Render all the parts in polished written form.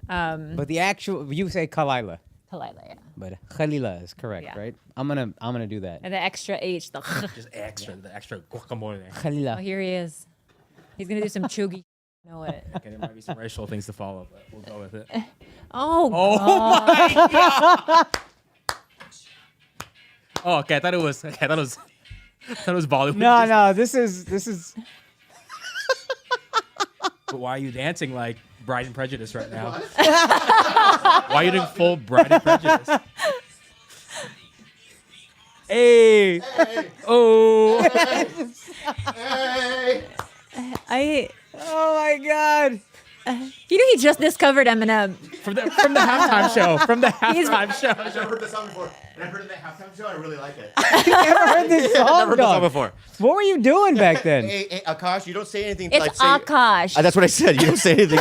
But the actual, you say Khalyla. Khalyla, yeah. But Khalyla is correct, Yeah. right? I'm gonna do that. And the extra H, the Just extra, the extra guacamole. Oh, Khalyla. here he is. He's gonna do some chuggy. I know it. Okay, there might be some racial things to follow, but we'll go with it. Oh, Oh my god! Oh, okay. I thought it was Bollywood. No, this is. But why are you dancing like Bride and Prejudice right now? Why are you doing full Bride and Prejudice? Hey. Oh. Oh my God. You know he just discovered Eminem. From the halftime show. From the halftime show. I've never heard this song before. And I heard it at the halftime show. I really like it. You never heard this song, I've never heard this song dog? before. What were you doing back then? Hey, Akaash, you don't say anything. It's like, say, Akaash. That's what I said. You don't say anything.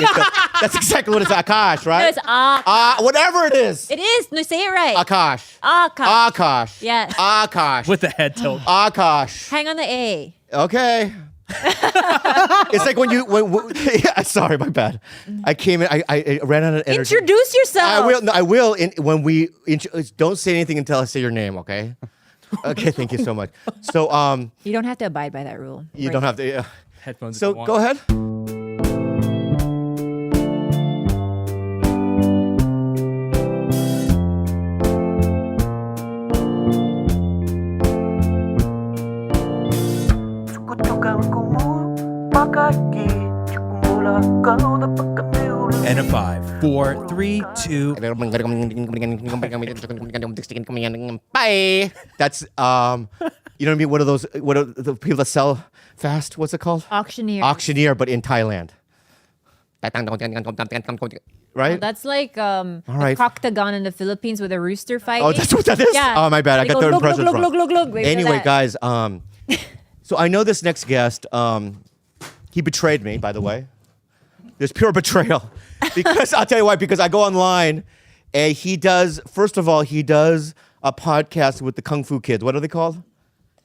That's exactly what it's Akaash, right? No, it's Akaash. Whatever it is. It is. No, say it right. Akaash. Akaash. Akaash. Yes. Akaash. With the head tilt. Akaash. Hang on the A. Okay. It's like when yeah, sorry, my bad. I came in. I ran out of energy. Introduce yourself. I will. No, I will. When we don't say anything until I say your name. Okay. Okay. Thank you so much. So You don't have to abide by that rule. you don't have to. Yeah. Headphones. So go ahead. And a 5, 4, 3, 2. Bye. That's you know what I mean? What are the people that sell fast? What's it called? Auctioneer. Auctioneer, but in Thailand. Right? Oh, that's like right. the Croctagon in the Philippines with a rooster fighting. Oh, that's what that is? Yeah. Oh, my bad. I They got go, the look, impression look, wrong. look, look, look, look. Anyway, guys, so I know this next guest, he betrayed me, by the way. There's pure betrayal. Because I'll tell you why, because I go online and he does a podcast with the Kung Fu kids. What are they called?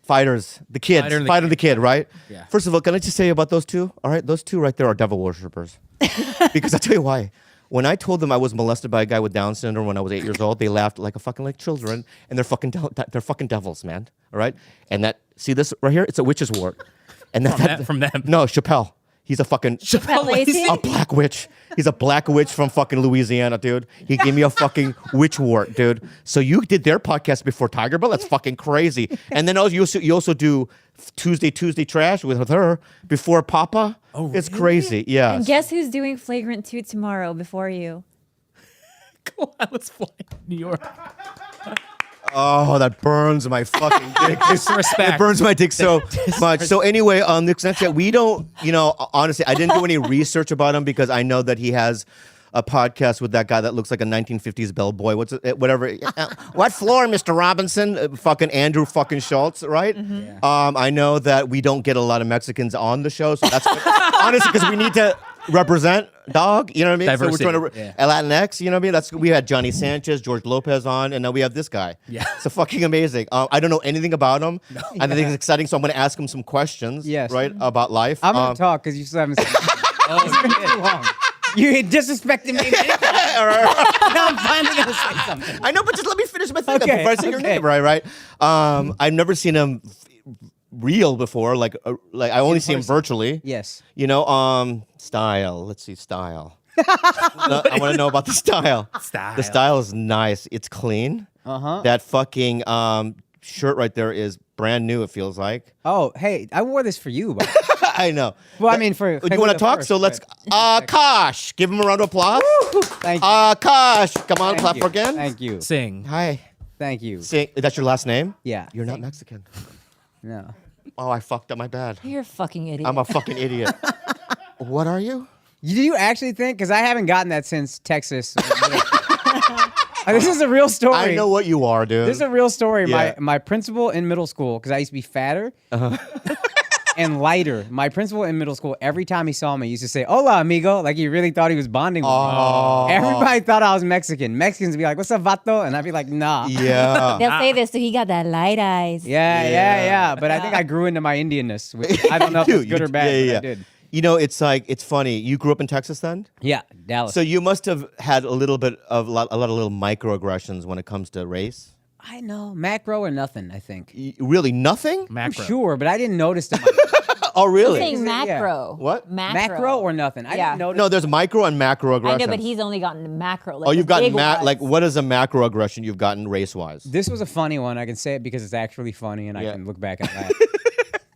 Fighters. The kids. Fighter the kid, right? Yeah. First of all, can I just say about those two? All right, those two right there are devil worshippers. Because I'll tell you why. When I told them I was molested by a guy with Down syndrome when I was 8 years old, they laughed like children, and they're fucking devils, man. All right, and see this right here? It's a witch's wart, and From them. No, Chappelle. He's a fucking a black witch. He's a black witch from fucking Louisiana, dude. He gave me a fucking witch wart, dude. So you did their podcast before TigerBelly? That's fucking crazy. And then you also do Tuesday Trash with her before Papa. Oh, really? It's crazy. Yeah. And guess who's doing Flagrant 2 tomorrow before you? Go on, let's fly to New York. Oh, that burns my fucking dick. Disrespect. It burns my dick so much. So anyway, on the Snapchat, we don't, honestly, I didn't do any research about him because I know that he has a podcast with that guy that looks like a 1950s bellboy. Whatever. What floor, Mr. Robinson? Fucking Andrew fucking Schultz, right? Mm-hmm. Yeah. I know that we don't get a lot of Mexicans on the show, so that's honestly because we need to represent, dog. You know what I mean? Diversity. So we're trying to Latinx. You know what I mean? We had Johnny Sanchez, George Lopez on, and now we have this guy. Yeah, so fucking amazing. I don't know anything about him. No. I think it's exciting, so I'm going to ask him some questions. Yes. Right about life. I'm gonna talk because you still haven't said it's been too long. You disrespected me. Now I'm finally gonna say something. I know, but just let me finish my thing Okay, before I say your name. Right. I've never seen him real before. Like I only see him virtually. Yes. Style. Let's see style. I want to know about the style. The style is nice. It's clean. That fucking shirt right there is brand new. It feels like. Oh, hey, I wore this for you. But I know. well, I mean, for you want to talk? first, So let's. Akaash, give him a round of applause. Thank you. Akaash, come on, clap you. again. Thank you. Sing. Hi. Thank you. Sing. That's your last name? Yeah. You're not Mexican. No. Oh, I fucked up. My bad. You're a fucking idiot. I'm a fucking idiot. What are you? Do you actually think? Because I haven't gotten that since Texas. This is a real story. I know what you are, dude. This is a real story. Yeah. My principal in middle school, because I used to be fatter and lighter. My principal in middle school, every time he saw me, used to say, "Hola, amigo," like he really thought he was bonding with me. Everybody thought I was Mexican. Mexicans would be like, "What's up, vato?" And I'd be like, "Nah." Yeah. They'll say this, so he got that light eyes. Yeah. But I think I grew into my Indianness. Which I don't know if it's good or bad, but I did. it's like, it's funny. You grew up in Texas then? Yeah, Dallas. So you must have had a lot of little microaggressions when it comes to race. I know. Macro or nothing, I think. Really? Nothing? I'm Macro. sure, but I didn't notice them. Oh, really? He's saying macro. What? Macro or nothing. I Yeah. didn't notice. No, there's micro and macro aggression. I know, but he's only gotten the macro. Like you've the gotten big ones. like what is a macro aggression you've gotten race-wise? This was a funny one. I can say it because it's actually funny, and I Yeah. can look back and laugh.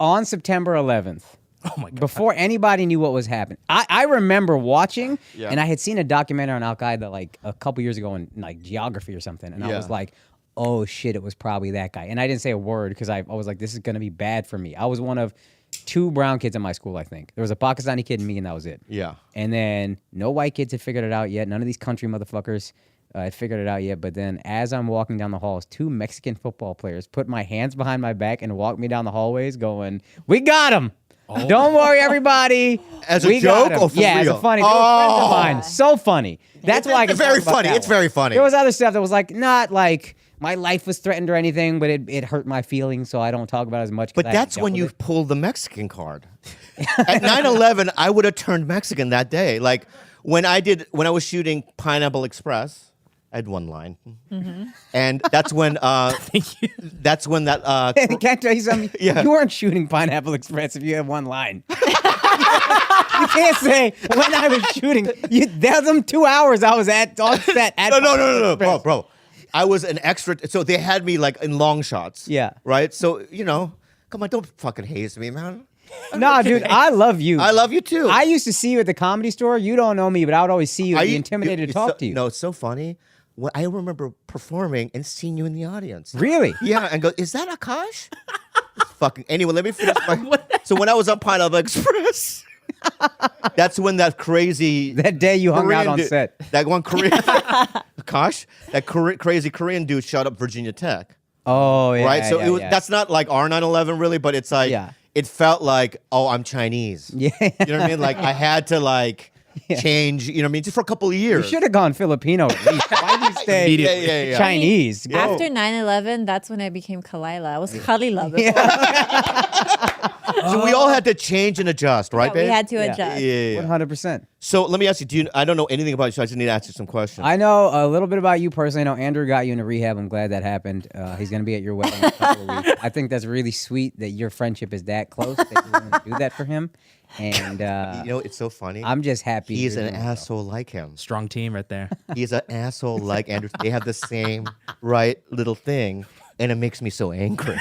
On September 11th, Oh my god. before anybody knew what was happening, I remember watching, Yeah. and I had seen a documentary on Al Qaeda like a couple years ago in like geography or something, and I Yeah. was like, oh shit, it was probably that guy. And I didn't say a word because I was like, this is gonna be bad for me. I was one of 2 brown kids in my school, I think. There was a Pakistani kid and me, and that was it. Yeah. And then no white kids had figured it out yet. None of these country motherfuckers had figured it out yet. But then as I'm walking down the halls, 2 Mexican football players put my hands behind my back and walked me down the hallways going, we got him. Don't worry, everybody. As a We got joke him." or for yeah, real? as a funny. They were friends of mine. So funny. That's why I can It's very talk about funny. that It's one. very funny. There was other stuff that was like not like my life was threatened or anything, but it hurt my feelings, so I don't talk about it as much. 'cause But I that's dealt when with you it. pulled the Mexican card. At 9/11, I would have turned Mexican that day. Like when I was shooting Pineapple Express, I had one line, and that's when Thank you. that's when that Can I tell you something? Yeah. You weren't shooting Pineapple Express if you had one line. You can't say when I was shooting. That was them 2 hours I was on set at no, Pineapple Express. bro. I was an extra, so they had me like in long shots. Yeah. Right. So come on, don't fucking haze me, man. No, dude, I love you. I love you too. I used to see you at the Comedy Store. You don't know me, but I would always see you and be intimidated to talk to you. No, it's so funny. When I remember performing and seeing you in the audience. Really? Yeah, and go, is that Akaash? Fucking anyway, let me finish my. So when I was on Pineapple Express, that's when that crazy That day you hung out on dude- set. That one Korean Akaash, that crazy Korean dude shot up Virginia Tech, Oh, yeah. right? So yeah, it was yeah. that's not like our 9/11 really, but it's like Yeah. it felt like I'm Chinese. Yeah. You know what I mean? Like I had to like change. You know what I mean? Just for a couple of You years. should have gone Filipino at least. Why'd you stay Immediately. Yeah. Chinese? Yeah. After 9/11, that's when I became Khalyla. I was Khalyla before. So we all had to change and adjust, right, we babe? had to Yeah. adjust. Yeah. 100%. So let me ask you, I don't know anything about you, so I just need to ask you some questions. I know a little bit about you personally. I know Andrew got you into rehab. I'm glad that happened. He's going to be at your wedding in a couple of weeks. I think that's really sweet that your friendship is that close that you're willing to do that for him. And it's so funny. I'm just happy. He's you're an doing well. asshole like him. Strong team right there. He's an asshole like Andrew. They have the same right little thing, and it makes me so angry.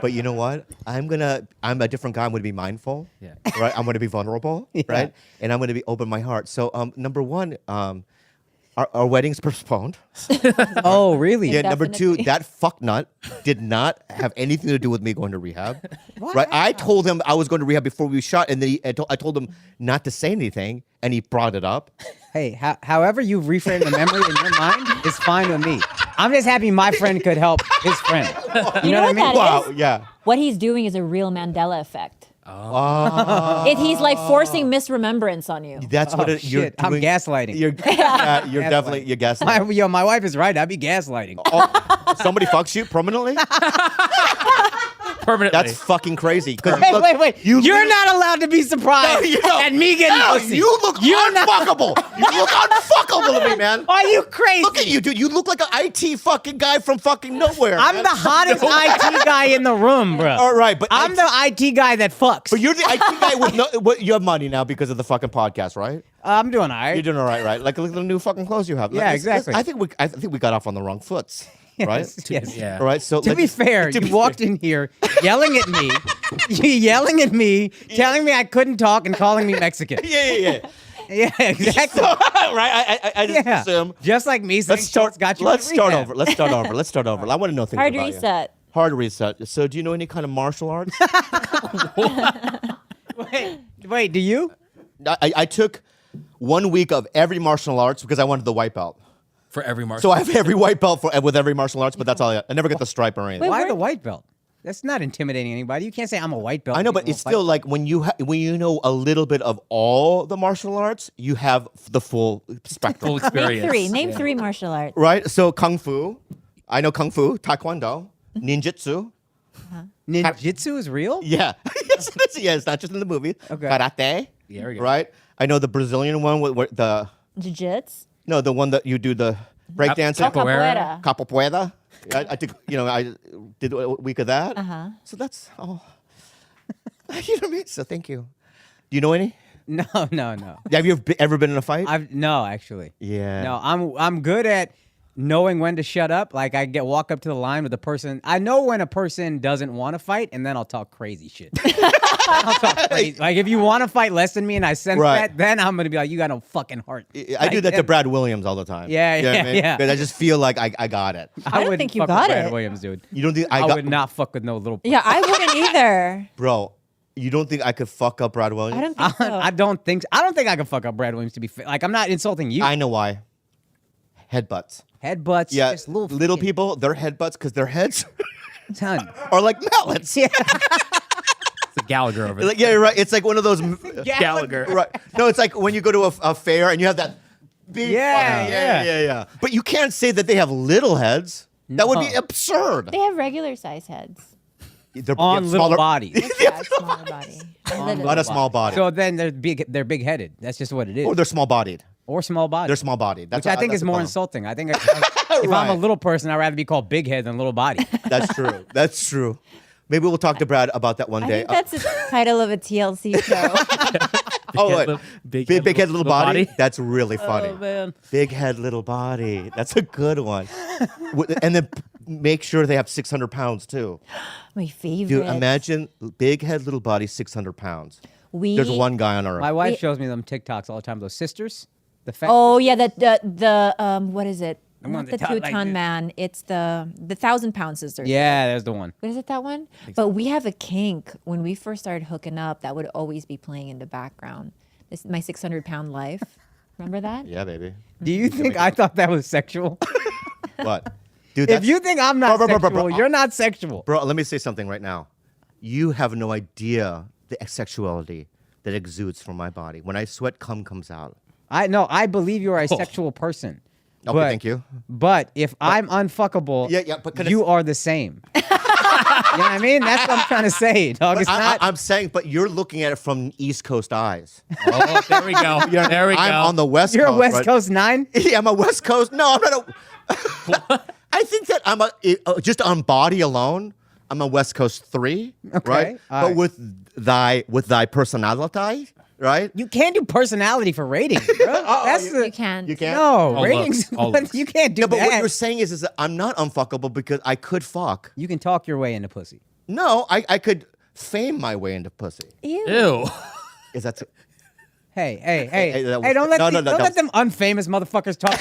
But you know what? I'm a different guy. I'm going to be mindful. Yeah. Right? I'm going to be vulnerable. Yeah. Right? And I'm going to be open my heart. So number one, our wedding's postponed. Oh, really? Yeah, number two, Definitely. that fucknut did not have anything to do with me going to rehab. Right? I told him I was going to rehab before we shot, and then I told him not to say anything, and he brought it up. Hey, however you reframe the memory in your mind is fine with me. I'm just happy my friend could help his friend. You know what I mean? that Wow, is? yeah. What he's doing is a real Mandela effect. Oh. He's like forcing misremembrance on you. That's what Oh, you're shit. I'm doing. gaslighting. You're definitely you're gaslighting. My wife is right. I'd be gaslighting. Oh, somebody fucks you permanently? Permanently. That's fucking crazy. 'Cause Wait, look, wait. you You're literally- not allowed to be surprised at me getting No, pussy. you look unfuckable. You look unfuckable to me, man. Are you crazy? Look at you, dude. You look like an IT fucking guy from fucking nowhere. I'm man. the hottest IT guy in the room, bro. All right, but I'm the IT guy that fucks. But you're the IT guy with no. You have money now because of the fucking podcast, right? I'm doing all right. You're doing all right, right? Like look at the new fucking clothes you have. Yeah, Like, exactly. I think we got off on the wrong foots, right? Yes. Yeah. All right. So To be fair, you walked in here yelling at me, telling me I couldn't talk and calling me Mexican. Yeah. Yeah, exactly. right. I just Yeah. assume. Just like me saying Let's start. got you Let's in start rehab. over. Let's start over. Let's start over. I want to know things Hard about you. reset. Hard reset. So, do you know any kind of martial arts? Wait, do you? I took 1 week of every martial arts because I wanted the white belt. For every martial. So I have every white belt with every martial arts, but that's all I got. I never get the stripe or anything. Wait, Why where- the white belt? That's not intimidating anybody. You can't say I'm a white belt. I know, and but people it's won't still fight. like when you know a little bit of all the martial arts, you have the full spectrum, full experience. Name three martial arts. right? So kung fu, I know kung fu, taekwondo, ninjutsu. Ninjutsu is real? Yeah. Yeah, it's not just in the movie. Okay. Karate. Yeah, there we go. Right? I know the Brazilian one with the Jiu-jitsu. no, the one that you do the breakdancing. Capoeira. Capoeira. Capoeira. I think I did a week of that. So that's you know what I mean? So thank you. Do you know any? No. Have you ever been in a fight? No, actually. Yeah. No, I'm good at knowing when to shut up. Like I walk up to the line with the person. I know when a person doesn't want to fight, and then I'll talk crazy shit. I'll talk crazy. Like if you want to fight less than me, and I sense that, then I'm gonna be like, you got no fucking heart. I do that to Brad Williams all the time. Yeah, You know what I yeah, mean? yeah. Because I just feel like I got it. I don't wouldn't think you fuck with got Brad it. Williams, dude. You don't think I got would not fuck with no little. Yeah, I wouldn't either. Bro, you don't think I could fuck up Brad Williams? I don't think so. I don't think I can fuck up Brad Williams to be like. I'm not insulting you. I know why. Headbutts. Headbutts. Yeah, just little fucking- people, their headbutts because their heads Son. are like mallets. Yeah. It's a Gallagher over there. Like, yeah, you're right. It's like one of those. Gallagher. Right. No, it's like when you go to a fair and you have that big. Yeah, yeah. But you can't say that they have little heads. That would be No. absurd. They have regular size heads. They're On little smaller- bodies. Yeah, smaller body. Not a small body. So then they're big. They're big headed. That's just what it is. Or they're small bodied. Or small body. They're small bodied. That's Which I think that's is the more problem. insulting. I think if I'm Right. a little person, I'd rather be called big head than little body. That's true. That's true. Maybe we'll talk to Brad about that one I day. think that's the title of a TLC show. Big head, little body. That's really funny. Oh man. Big head, little body. That's a good one. And then make sure they have 600 pounds too. My favorite. Dude, imagine big head, little body, 600 pounds. There's one guy on our. My wife shows me them TikToks all the time. Those sisters, the fat. Oh yeah, the what is it? one Not that the talk like Teuton this. man. It's the 1,000-pound sisters. Yeah, there's the one. What is it, that one? But we have a kink. When we first started hooking up, that would always be playing in the background. This my 600-pound life. Remember that? Yeah, baby. Do you think I thought that was sexual? What? Dude, If that's- you think I'm not Bro, sexual, you're not sexual. Bro, let me say something right now. You have no idea the sexuality that exudes from my body. When I sweat, cum comes out. I believe you're a sexual person. Okay, But- thank you. But if I'm unfuckable, Yeah, but can you are the same. You know what I mean? That's what I'm trying to say, dog. It's not. I'm saying, but you're looking at it from East Coast eyes. Oh, there we go. There we go. I'm on the West You're Coast. a West right? Coast 9? Yeah, I'm a West Coast. No, I'm not a. I think that I'm just on body alone. I'm a West Coast 3, Okay, right? all But right. with thy personality, right? You can't do personality for ratings, bro. That's the, You can't. You can't. No, All ratings. looks, all looks. You can't do Yeah, but that. what you're saying is that I'm not unfuckable because I could fuck. You can talk your way into pussy. No, I could fame my way into pussy. Ew. Ew. Is that? Hey, that was- don't let, no, the- no, don't that let them unfamous motherfuckers talk.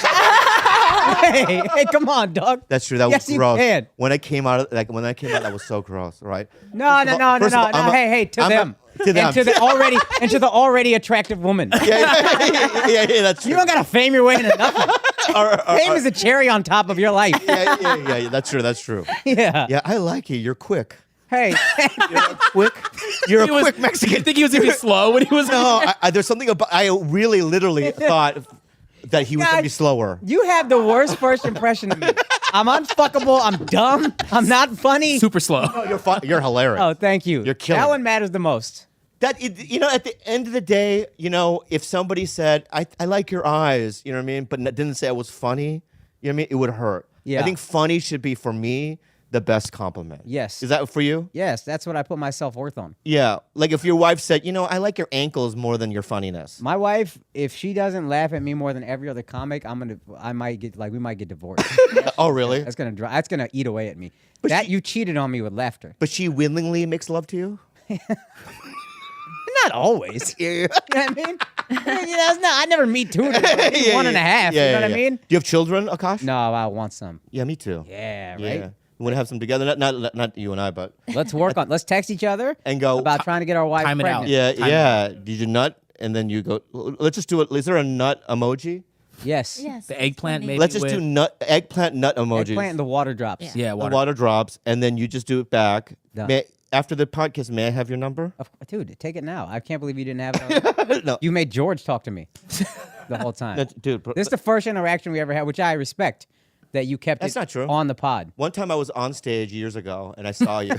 hey, come on, dog. That's true. That Yes, was you gross. can. When I came out, that was so gross, right? No. First of all, I'm a- Hey, to I'm them. to them. And to the already attractive woman. yeah, that's true. You don't gotta fame your way into nothing. Fame is a cherry on top of your life. yeah, that's true. That's true. Yeah. Yeah, I like you. You're quick. Hey. Quick. You're He a was- quick You Mexican. think he was gonna be slow when he was? No, there's something about. I really, literally thought that he was gonna God, be slower. You have the worst first impression of me. I'm unfuckable. I'm dumb. I'm not funny. super slow. No, you're hilarious. Oh, thank you. You're killing That it. one matters the most. At the end of the day, if somebody said, I like your eyes, you know what I mean, but didn't say I was funny, you know what I mean, it would hurt. Yeah. I think funny should be, for me, the best compliment. Yes. Is that for you? Yes, that's what I put my self-worth on. Yeah. Like if your wife said, I like your ankles more than your funniness. My wife, if she doesn't laugh at me more than every other comic, we might get divorced. Oh, really? That's gonna eat away at me. But you cheated on me with laughter. But she willingly makes love to you? Not always. Yeah. You know what I mean? I never meet two. One and a half. You know what I mean? Do you have children, Akaash? No, I want some. Yeah, me too. Yeah, right. Yeah. We want to have some together. Not you and I, but. Let's work on. Let's text each other And go, about trying to get our wives time it out. pregnant. Yeah. Did you nut? And then you go, let's just do it. Is there a nut emoji? Yes. Yes. The eggplant, maybe. Let's just with, do eggplant nut emojis. Eggplant and the water drops. Yeah. Yeah, The water. water drops, and then you just do it back. Done. After the podcast, may I have your number? Dude, take it now. I can't believe you didn't have it. No. You made George talk to me the whole time. Dude, This is the first interaction we ever had, which I respect that you kept That's it not true. on the pod. one time I was on stage years ago, and I saw you.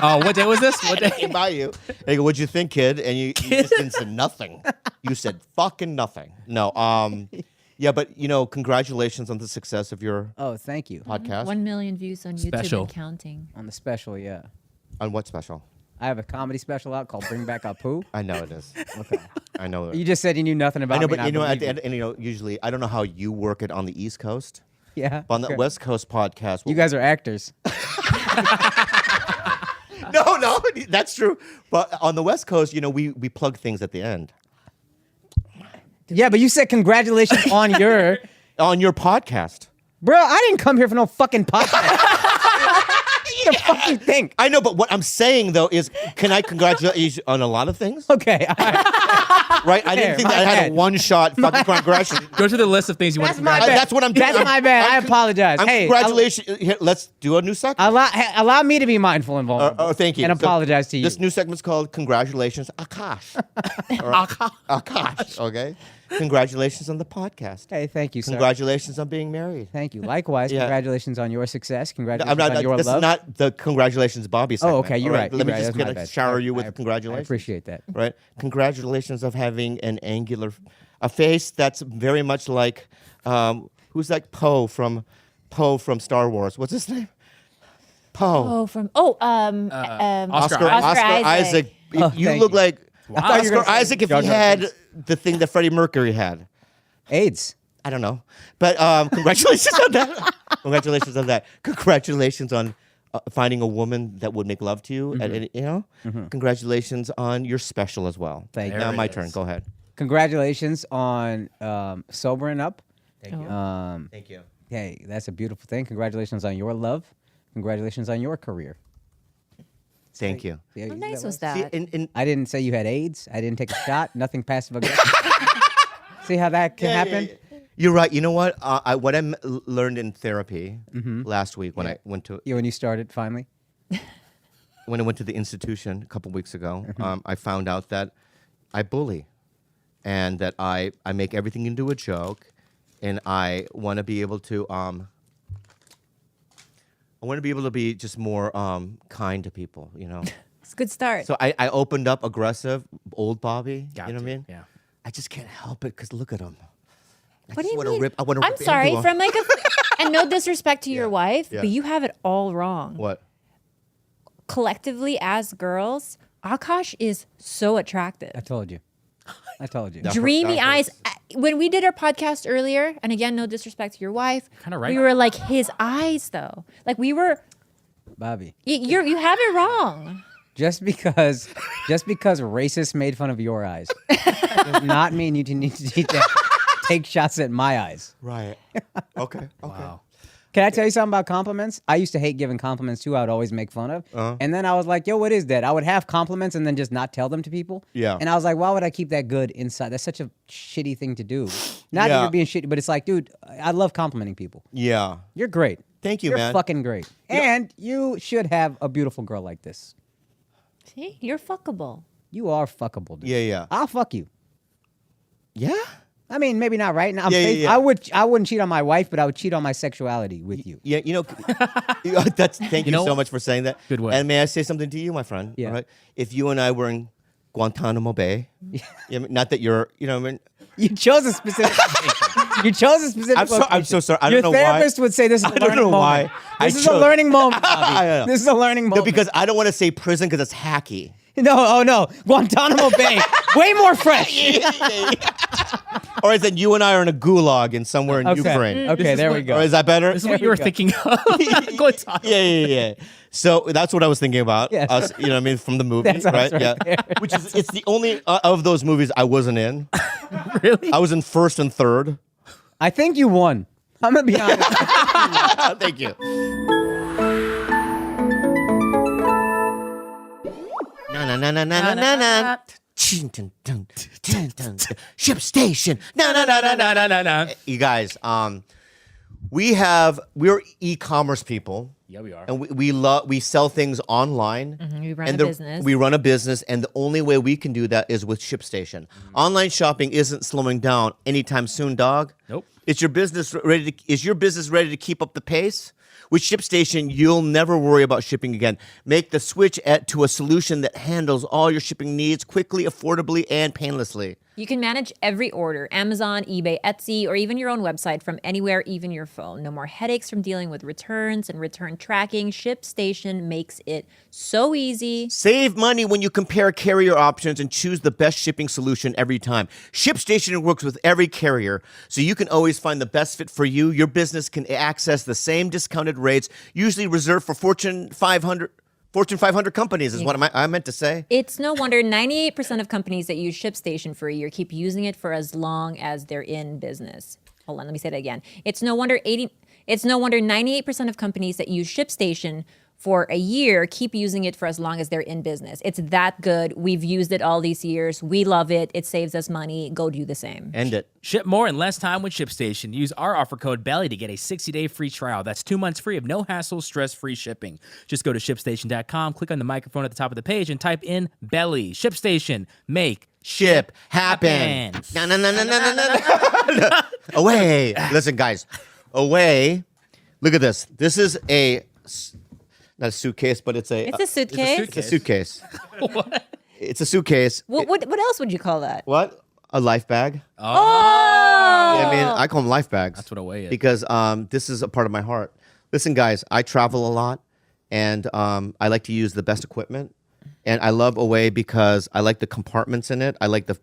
Oh, what day was this? What I day? came by you. And I go, what'd you think, kid? And you just didn't say nothing. You said fucking nothing. No. Yeah, but congratulations on the success of your Oh, thank you. podcast. 1 million views on YouTube Special. and counting. On the special, yeah. On what special? I have a comedy special out called Bring Back Apu. I know it is. Okay. I know it. You just said you knew nothing about I know, me. but and I at the believe end, usually I don't know how you work it on the East Coast, you. Yeah. but on the okay. West Coast podcast, You guys are actors. no, that's true. But on the West Coast, we plug things at the end Yeah, but you said congratulations on your... on your podcast. Bro, I didn't come here for no fucking podcast. What the fuck you think? I know, but what I'm saying though is, can I congratulate you on a lot of things? Okay. All right. Right? I didn't think my that I had bad. a one-shot fucking congratulations. Go through the list of things you want to That's my congratulate. bad. That's what I'm doing. That's my bad. I apologize. Hey, congratulations. Here, let's do a new segment. allow me to be mindful and vulnerable. Oh, thank you. And So apologize to you. This new segment's called Congratulations, Akaash. Akaash, okay? Congratulations on the podcast. Hey, thank you, sir. Congratulations on being married. Thank you. Likewise, Yeah. congratulations on your success. Congratulations I'm not, on your this love. is not the congratulations Bobby segment. Oh, okay, you're all right. Let me You're just right. That's my bad. shower you I with congratulations. I appreciate that. Right? Congratulations of having an angular, a face that's very much like, who's like Poe from Star Wars? What's his name? Poe. Oh, from Oscar Oscar Isaac. Isaac. Oh, You thank look you. like I thought you were Oscar gonna say Isaac if Jar he Jar had Binks. the thing that Freddie Mercury had. AIDS. I don't know. But congratulations on that. Congratulations on that. Congratulations on finding a woman that would make love to you. And, Congratulations on your special as well. Thank you. Now There my it turn. is. Go ahead. Congratulations on sobering up. Thank you. Thank you. Hey, that's a beautiful thing. Congratulations on your love. Congratulations on your career. Thank you. See How you nice that was way? that? I didn't say you had AIDS. I didn't take a shot. Nothing passive aggressive. See how that can happen? You're right. You know what? What I learned in therapy last week when I went to Yeah, when you started finally. when I went to the institution a couple weeks ago, I found out that I bully, and that I make everything into a joke, and I want to be able to be just more kind to people, It's a good start. So I opened up aggressive, old Bobby. Got you know what I to, mean? yeah. I just can't help it because look at him. What do you wanna mean? Rip, I want to I'm rip sorry, into him. from like and no disrespect to your wife, Yeah. but you have it all wrong. What? Collectively, as girls, Akaash is so attractive. I told you. Dreamy that eyes. hurts. When we did our podcast earlier, and again, no disrespect to your wife, Kinda right. we were like his eyes though. Like we were. Bobby. You have it wrong. Just because racists made fun of your eyes does not mean you need to take shots at my eyes. Right. Okay. Wow. Can I tell you something about compliments? I used to hate giving compliments too. I would always make fun of. And then I was like, yo, what is that? I would have compliments and then just not tell them to people. Yeah. And I was like, why would I keep that good inside? That's such a shitty thing to do. Not that Yeah. you're being shitty, but it's like, dude, I love complimenting people. Yeah. You're great. Thank you, You're man. fucking great. And you should have a beautiful girl like this. See, you're fuckable. You are fuckable, dude. Yeah. I'll fuck you. Yeah. I mean, maybe not right now. Yeah. I wouldn't cheat on my wife, but I would cheat on my sexuality with you. Yeah. Thank you know- so much for saying that. Good one. And may I say something to you, my friend? Yeah. All right? If you and I were in Guantanamo Bay, not that you're, I mean, You chose a specific location. You chose a specific location. I'm so sorry. I Your don't know why. therapist would say this is a I don't learning know moment. why. This is a learning moment, I Bobby. know. This is a learning No, moment. because I don't want to say prison because it's hacky. No. Guantanamo Bay. Way more fresh. Or is it you and I are in a gulag in somewhere in Ukraine? Okay, there we go. Or is that better? This is what There you we were go. thinking of. Go talk. Yeah. So that's what I was thinking about. Yes. Us, from the movie, That's us right? right Yeah. there. Which is it's the only of those movies I wasn't in. Really? I was in first and third. I think you won. I'm going to be honest. Thank you. Na. Ship station. No. You guys, we're e-commerce people. Yeah, we are. And we sell things online. We run and a business. We run a business, and the only way we can do that is with ShipStation. Online shopping isn't slowing down anytime soon, dog. Nope. Is your business ready to keep up the pace? With ShipStation, you'll never worry about shipping again. Make the switch to a solution that handles all your shipping needs quickly, affordably, and painlessly. You can manage every order, Amazon, eBay, Etsy, or even your own website from anywhere, even your phone. No more headaches from dealing with returns and return tracking. ShipStation makes it so easy. Save money when you compare carrier options and choose the best shipping solution every time. ShipStation works with every carrier, so you can always find the best fit for you. Your business can access the same discounted rates, usually reserved for Fortune 500 companies is what I meant to say. It's no wonder 98% of companies that use ShipStation for a year keep using it for as long as they're in business. Hold on, let me say that again. It's no wonder 98% of companies that use ShipStation for a year keep using it for as long as they're in business. It's that good. We've used it all these years. We love it. It saves us money. Go do the same. End it. Ship more in less time with ShipStation. Use our offer code BELLY to get a 60-day free trial. That's 2 months free of no hassle, stress-free shipping. Just go to ShipStation.com, click on the microphone at the top of the page, and type in BELLY. ShipStation. Make Ship happen. No. Away. Listen, guys. Away. Look at this. This is not a suitcase, but it's a suitcase. It's a suitcase. What? It's a suitcase. What else would you call that? What? A life bag. Oh! Yeah, I mean, I call them life bags. That's what Away is. Because this is a part of my heart. Listen, guys, I travel a lot, and I like to use the best equipment. And I love Away because I like the compartments in it. I like the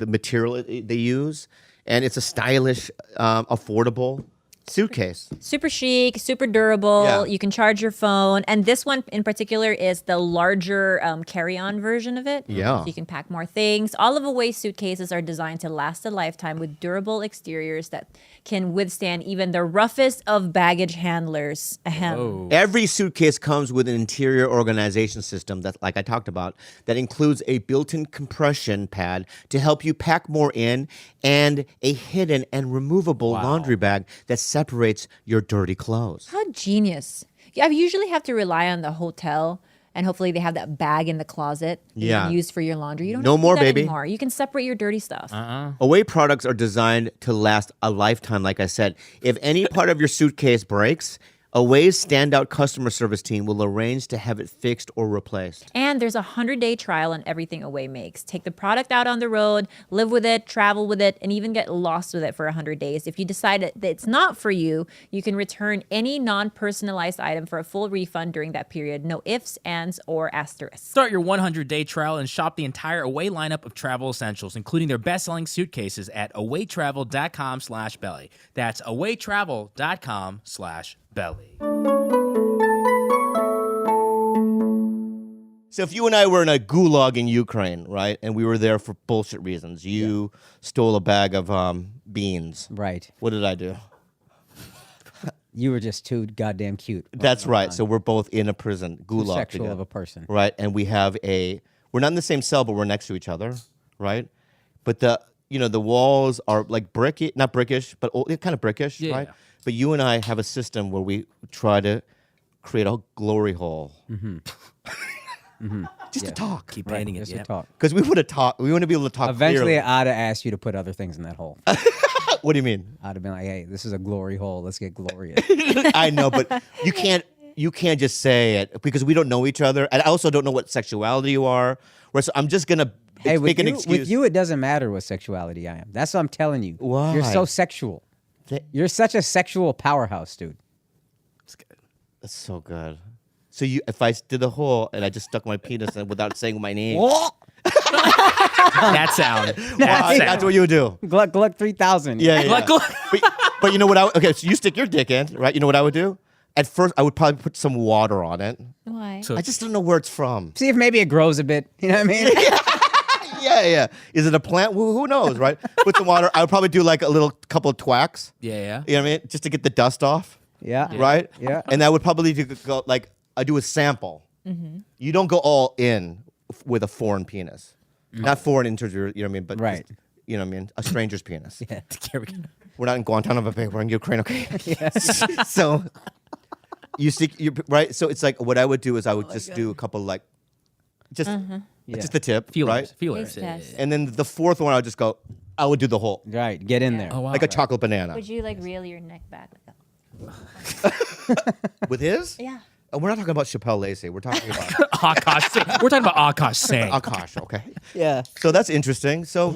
material they use, and it's a stylish, affordable suitcase. Super chic, super durable. Yeah. You can charge your phone. And this one in particular is the larger carry-on version of it. Yeah. So you can pack more things. All of Away suitcases are designed to last a lifetime with durable exteriors that can withstand even the roughest of baggage handlers. Ahem. Oh. Every suitcase comes with an interior organization system that, like I talked about, that includes a built-in compression pad to help you pack more in, and a hidden and removable laundry bag that separates your dirty clothes. How genius. Yeah, I usually have to rely on the hotel, and hopefully they have that bag in the closet that you Yeah. can use for your laundry. You don't No have to do more, that baby. anymore. You can separate your dirty stuff. Away products are designed to last a lifetime, like I said. If any part of your suitcase breaks, Away's standout customer service team will arrange to have it fixed or replaced. And there's a 100-day trial on everything Away makes. Take the product out on the road, live with it, travel with it, and even get lost with it for 100 days. If you decide that it's not for you, you can return any non-personalized item for a full refund during that period. No ifs, ands, or asterisks. Start your 100-day trial and shop the entire Away lineup of travel essentials, including their best-selling suitcases at awaytravel.com/belly. That's awaytravel.com/belly. So if you and I were in a gulag in Ukraine, right, and we were there for bullshit reasons, you stole a bag of beans. Right. What did I do? You were just too goddamn cute. That's right. So we're both in a prison, Too gulag sexual together. of a person. Right, and we're not in the same cell, but we're next to each other, right? But the walls are like not brickish, but kind of brickish, Yeah. right? But you and I have a system where we try to create a glory hole. Just to talk. Keep painting it. Just to Yeah. talk. Because we want to be able to talk Eventually, clearly. I'd have asked you to put other things in that hole. What do you mean? I'd have been like, hey, this is a glory hole. Let's get glorious. I know, but you can't just say it because we don't know each other. And I also don't know what sexuality you are. So I'm just going to Hey, make an with excuse. you, it doesn't matter what sexuality I am. That's what I'm telling you. Why? You're so sexual. You're such a sexual powerhouse, dude. That's so good. So if I did the hole and I just stuck my penis in without saying my name. That sound. That's what you would do. Gluck, Gluck 3000. Yeah. Gluck, gluck. But you know what? Okay, so you stick your dick in, right? You know what I would do? At first, I would probably put some water on it. Why? So I just don't know where it's from. See if maybe it grows a bit. You know what I mean? Yeah. Is it a plant? Who knows, right? Put some water. I would probably do like a little couple of twacks. yeah. You know what I mean? Just to get the dust off, Yeah. right? Yeah. And that would probably go like I do a sample. You don't go all in with a foreign penis, not foreign into your, you know what I mean? But Right. just, you know what I mean? A stranger's penis. Yeah. Here we go. We're not in Guantanamo Bay. We're in Ukraine, okay? So you stick, right? So it's like what I would do is I would just do a couple like, just the tip, Feelers. right? Feelers. Taste test. And then the fourth one, I would just go I would do the whole, Right, get in there. Oh, wow. like a chocolate banana. Would you like reel your neck back? With his? Yeah. Oh, we're not talking about Chappelle Lacey. We're talking about Akaash Singh. We're talking about Akaash Singh. Akaash, okay? Yeah. So that's interesting. So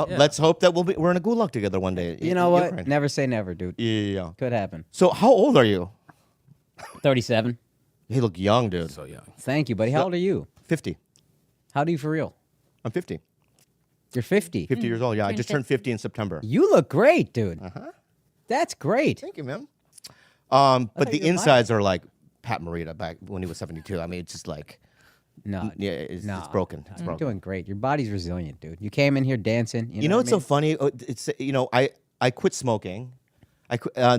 let's hope that we're in a gulag together one day. You know what? Never say never, dude. Yeah. Could happen. So how old are you? 37. You look young, dude. So young. Thank you, buddy. How old are you? 50. How do you for real? I'm 50. You're 50. 50 years old. Yeah, I Turned just turned 50 in September. You look great, dude. That's great. Thank you, man. But thought the you were insides are like Pat Morita back when he was 72. I mean, it's just like, No. yeah, it's no. broken. It's You're broken. doing great. Your body's resilient, dude. You came in here dancing. You know what what's so funny? It's I quit smoking.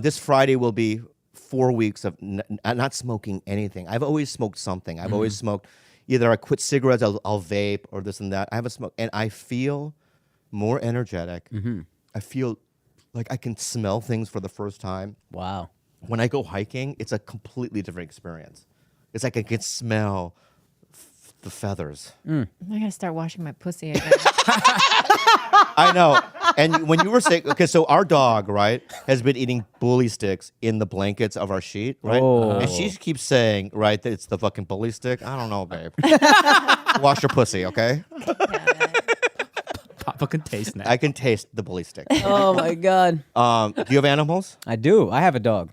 This Friday will be 4 weeks of not smoking anything. I've always smoked something. I've always smoked. Either I quit cigarettes, I'll vape, or this and that. I haven't smoked, and I feel more energetic. I feel like I can smell things for the first time. Wow. When I go hiking, it's a completely different experience. It's like I can smell the feathers. I gotta start washing my pussy again. I know. And when you were saying, okay, so our dog, right, has been eating bully sticks in the blankets of our sheet, right? Oh. And she keeps saying, right, that it's the fucking bully stick. I don't know, babe. Wash your pussy, okay? Papa can taste that. I can taste the bully stick. Oh my God. Do you have animals? I do. I have a dog.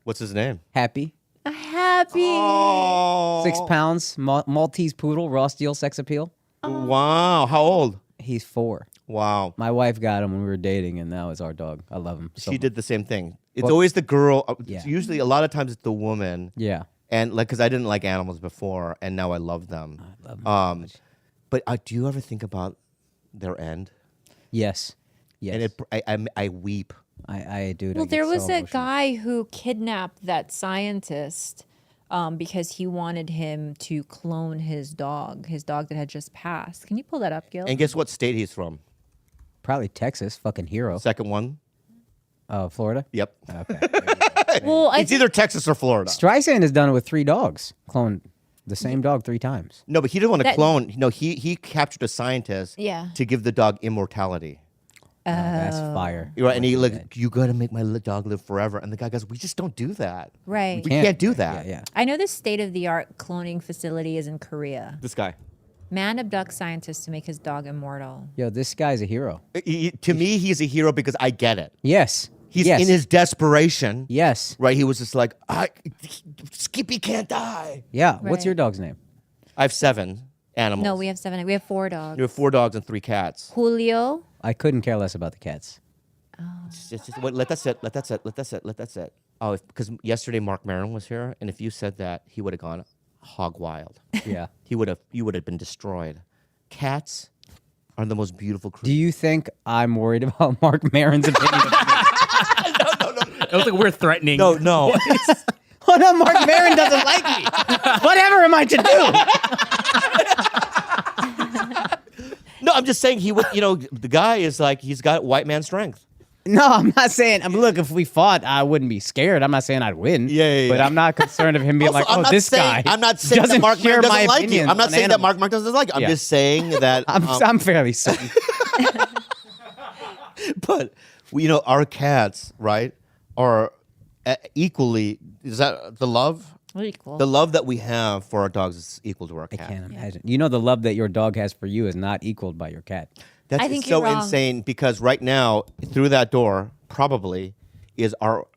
What's his name? Happy. Happy. Oh. 6 pounds. Maltese poodle. Raw steel sex appeal. Wow. How old? He's 4. Wow. My wife got him when we were dating, and now it's our dog. I love him. So She much. did the same thing. It's Well- always the girl. Yeah. Usually, a lot of times, it's the woman. Yeah. And like, because I didn't like animals before, and now I love them. I love him so much. But do you ever think about their end? Yes. Yes. And I weep. I do. Well, there was a guy who kidnapped that scientist because he wanted him to clone his dog that had just passed. Can you pull that up, Gil? And guess what state he's from? Probably Texas. Fucking hero. Second one. Florida. Yep. Okay. well, It's either Texas or Florida. Streisand has done it with 3 dogs. Cloned the same dog 3 times. No, but he didn't want to That- clone. No, he captured a scientist Yeah. to give the dog immortality. That's fire. Right, and he like, you got to make my dog live forever. And the guy goes, we just don't do that. Right. We can't do that. Yeah. I know the state-of-the-art cloning facility is in Korea. This guy. Man abducts scientist to make his dog immortal. Yo, this guy's a hero. To me, he's a hero because I get it. Yes. He's yes. in his desperation. Yes. Right, he was just like, Skippy can't die. Yeah. What's Right. your dog's name? I have 7 animals. No, we have 7. We have 4 dogs. You have 4 dogs and 3 cats. Julio. I couldn't care less about the cats. Wait, let that sit. Let that sit. Let that sit. Let that sit. Oh, because yesterday Mark Maron was here, and if you said that, he would have gone hog wild. Yeah. You would have been destroyed. Cats are the most beautiful Do creatures. you think I'm worried about Mark Maron's opinion of me? It was like we're threatening. No. Oh no, Mark Maron doesn't like me. Whatever am I to do? No, I'm just saying he would. The guy is like he's got white man strength. No, I'm not saying. Look, if we fought, I wouldn't be scared. I'm not saying I'd win. Yeah. But I'm not concerned of him being like, I'm oh, not this saying, guy. I'm not saying that doesn't Mark share Maron my doesn't like you. opinions I'm not on saying that animals. Mark doesn't like you. I'm Yeah. just saying that. I'm fairly certain. But our cats, right, are equally. Is that the love? Equal. The love that we have for our dogs is equal to our I cat. can't imagine. You know, the love that your dog has for you is not equaled by your cat. That's I think so you're wrong. insane because right now, through that door, probably is our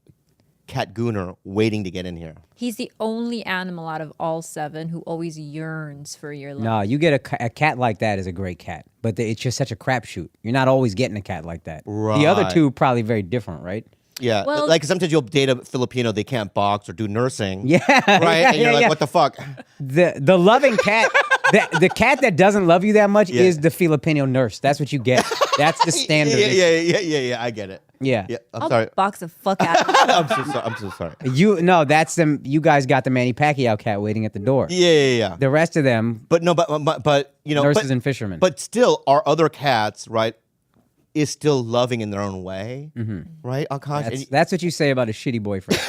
cat Gooner waiting to get in here. He's the only animal out of all 7 who always yearns for your love. No, you get a cat like that is a great cat, but it's just such a crapshoot. You're not always getting a cat like that. The other Right. two probably very different, right? Yeah, Well- like sometimes you'll date a Filipino, they can't box or do nursing. Yeah, Right? yeah, And you're yeah, like, yeah. what the fuck? The loving cat, the cat that doesn't love you that much Yeah. is the Filipino nurse. That's what you get. That's the standard. Yeah, I get it. Yeah. Yeah, I'm I'll sorry. box the fuck out of him. I'm so sorry. That's them. You guys got the Manny Pacquiao cat waiting at the door. Yeah. The rest of them, But no, but nurses but, and fishermen. But still, our other cats, right, is still loving in their own way, right, Akaash? that's what you say about a shitty boyfriend.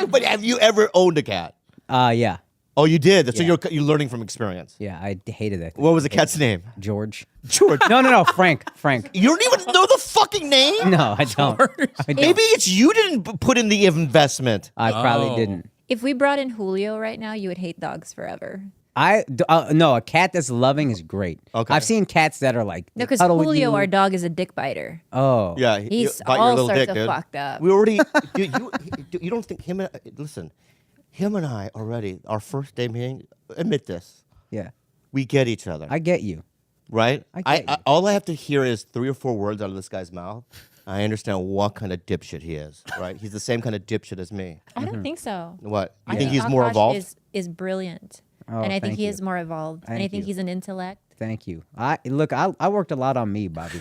But have you ever owned a cat? Yeah. Oh, you did. So Yeah. you're learning from experience. Yeah, I hated that. What was the cat's name? George. George. No, Frank. You don't even know the fucking name? No, I don't. I don't. Maybe it's you didn't put in the investment. I probably didn't. If we brought in Julio right now, you would hate dogs forever. No, a cat that's loving is great. Okay. I've seen cats that are like No, because cuddle with Julio, you. our dog, is a dick biter. Oh, Yeah, He's bite your all little sorts dick, of dude. fucked up. We already. You don't think him? Listen, him and I already our first day meeting. Admit this. yeah. We get each other, I get you. right? I get you. All I have to hear is 3 or 4 words out of this guy's mouth. I understand what kind of dipshit he is, right? He's the same kind of dipshit as me. I don't think so. What? You I think he's Akaash more evolved? Is brilliant, Oh, and I think thank he you. is more evolved, and I Thank think you. he's an intellect. Thank you. I worked a lot on me, Bobby.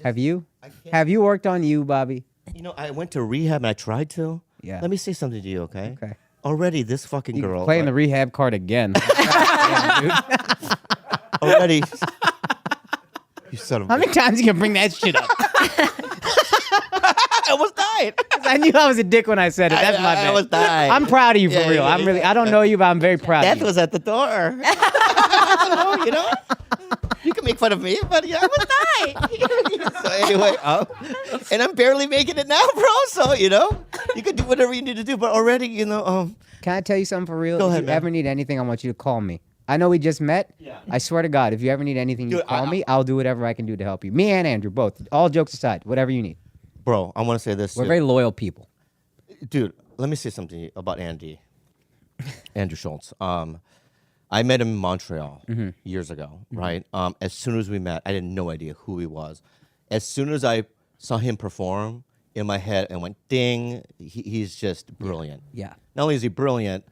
Have you? Have you worked on you, Bobby? You know, I went to rehab and I tried to. Yeah. Let me say something to you, okay? Okay. Already, this fucking You girl. playing the right? rehab card again. Damn, dude. Already. You son of a How many times you gonna bring that shit up? I almost died. I knew I was a dick when I said it. That's my I bad. almost died. I'm proud of you for Yeah, real. yeah, I'm really. I don't know you, but I'm very proud Death of you. was at the door. You know? You can make fun of me, but yeah, I almost died. So anyway, and I'm barely making it now, bro. So, you know, you can do whatever you need to do. But already, you know, Can I tell you something for real? Go If ahead, you man. ever need anything, I want you to call me. I know we just met. Yeah. I swear to God, if you ever need anything, you Dude, call me. I'll do whatever I can do to help you. Me and Andrew, both. All jokes aside, whatever you need. bro, I want to say this. We're too. very loyal people. Dude, let me say something about Andy. Andrew Schultz. I met him in Montreal years ago, right? As soon as we met, I had no idea who he was. As soon as I saw him perform, in my head, and went ding. He's just brilliant. Yeah. Not only is he brilliant,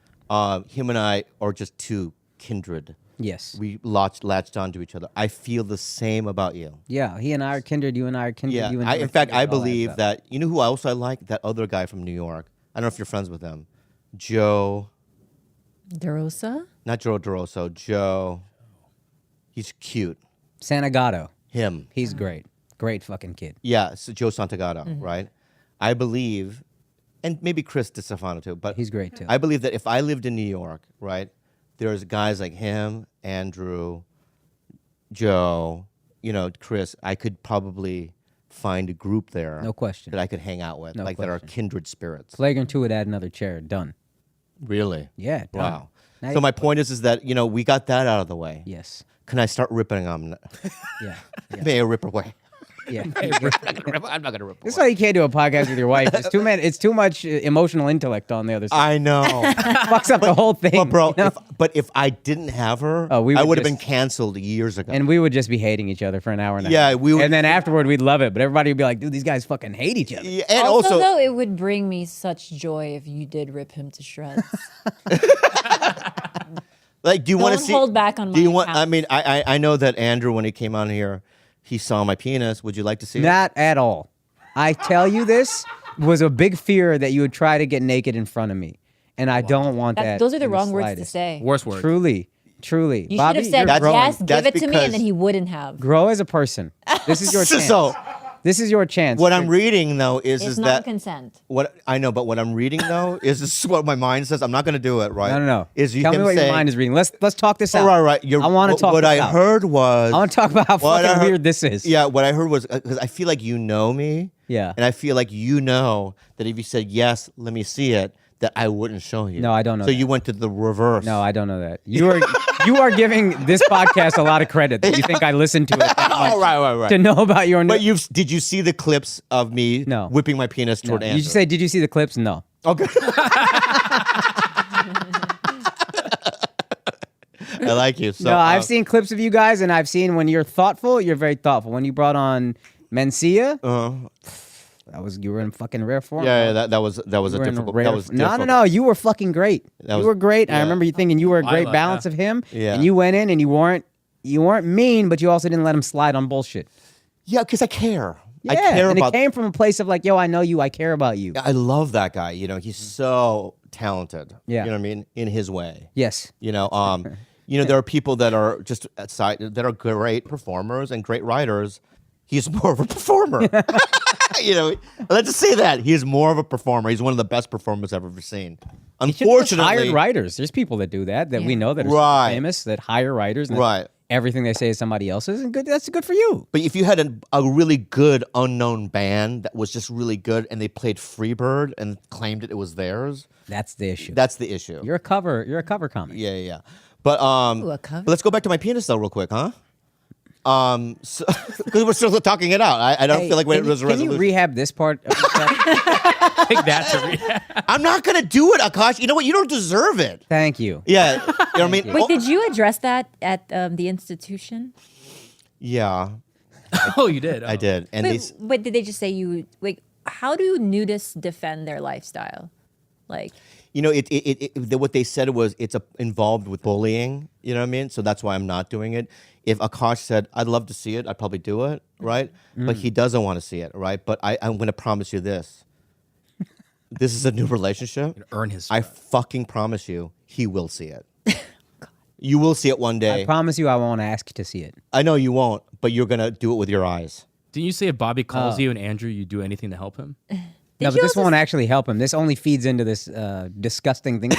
him and I are just two kindred. Yes. We latched onto each other. I feel the same about you. Yeah. He and I are kindred. You and I are kindred. Yeah. You and In fact, I all believe stuff. that, you know who else I like? That other guy from New York. I don't know if you're friends with him. Joe. DeRosa? Not Joe DeRosso. Joe. He's cute. Santagato. Him. He's great. Great fucking kid. Yeah, so Joe Santagato, right? I believe, and maybe Chris DeStefano too, but He's great too. I believe that if I lived in New York, right, there's guys like him, Andrew, Joe, Chris, I could probably find a group there. No question. That I could hang out with, No like that are question. kindred spirits. Flagrant 2 would add another chair. Done. Really? Yeah. Done. Wow. Now So you- my point is that, we got that out of the way. Yes. Can I start ripping on? Yeah. May I rip away? Yeah. I'm not going to rip This is away. why you can't do a podcast with your wife. It's too much emotional intellect on the other side. I know. Fucks up the whole thing. But bro, you know? if I didn't have her, Oh, we I would would have just- been canceled years ago. And we would just be hating each other for an hour and a Yeah, half. we would- And then afterward, we'd love it. But everybody would be like, dude, these guys fucking hate each other. Yeah, and also, also, though, it would bring me such joy if you did rip him to shreds. like, do you want to Don't see? hold back on Do you my want? I account. mean, I know that Andrew, when he came on here, he saw my penis. Would you like to see it? Not at all. I tell you, this was a big fear that you would try to get naked in front of me. And I don't want that. Those are the in wrong words to slightest. say. Worst word. Truly. You Bobby, should have said you're growing. yes, give That's it to me, because- and then he wouldn't have. Grow as a person. This is your chance. So, This is your chance. what I'm reading though is It's that non-consent. what I know, but what I'm reading though is this is what my mind says. I'm not going to do it, right? No. Is you Tell me him what saying, your mind is reading. Let's talk this out. Oh, right. I want to talk What this I out. heard was. I want to talk about how What I fucking heard- weird this is. Yeah, what I heard was because I feel like you know me. Yeah. And I feel like you know that if you said yes, let me see it, that I wouldn't show you. No, I don't know So that. you went to the reverse. No, I don't know that. You are giving this podcast a lot of credit that you think I listened to it that much Oh, right. to know about your. But did you see the clips of me No. whipping my penis toward No. Andrew? You just say, did you see the clips? No. Okay. I like you. So, No, I've seen clips of you guys, and I've seen when you're thoughtful, you're very thoughtful. When you brought on Mencia, you were in fucking rare form. Yeah, that was a You were in difficult. rare- That was no, difficult. you were fucking great. That You was- were great. yeah. I remember you thinking you were a great Khalyla, balance yeah. of him, Yeah. and you went in and you weren't mean, but you also didn't let him slide on bullshit. Yeah, because I care. Yeah, I care and about. it came from a place of like, yo, I know you, I care about you. I love that guy. He's so talented. Yeah. You know what I mean? In his way. Yes. There are people that are just outside that are great performers and great writers. He's more of a performer. Let's just say that he is more of a performer. He's one of the best performers I've ever seen. Unfortunately, hired writers. There's people that do that we know that are Right. famous that hire writers. And Right. Everything they say is somebody else's, and good. That's good for you. But if you had a really good unknown band that was just really good and they played Freebird and claimed it was theirs, That's the issue. that's the issue. You're a cover comic. Yeah. But a cover? but let's go back to my penis though, real quick, huh? Because we're still talking it out. I don't feel like it was a Can resolution. you rehab this part? Of Take that to rehab. I'm not gonna do it, Akaash. You know what? You don't deserve it. Thank you. Yeah, you know what I mean. Wait, did you address that at the institution? Yeah, Oh, you did. I did. And But did they just say you like? How do nudists defend their lifestyle? Like, you know, what they said was it's involved with bullying. You know what I mean? So that's why I'm not doing it. If Akaash said, I'd love to see it, I'd probably do it, right? But he doesn't want to see it, right? But I'm going to promise you this. This is a new relationship. Earn his. I fucking promise you, he will see it. You will see it one day. I promise you, I won't ask to see it. I know you won't, but you're going to do it with your eyes. Didn't you say if Bobby calls you and Andrew, you do anything to help him? No, you but this also won't actually help him. This only feeds into this disgusting thing.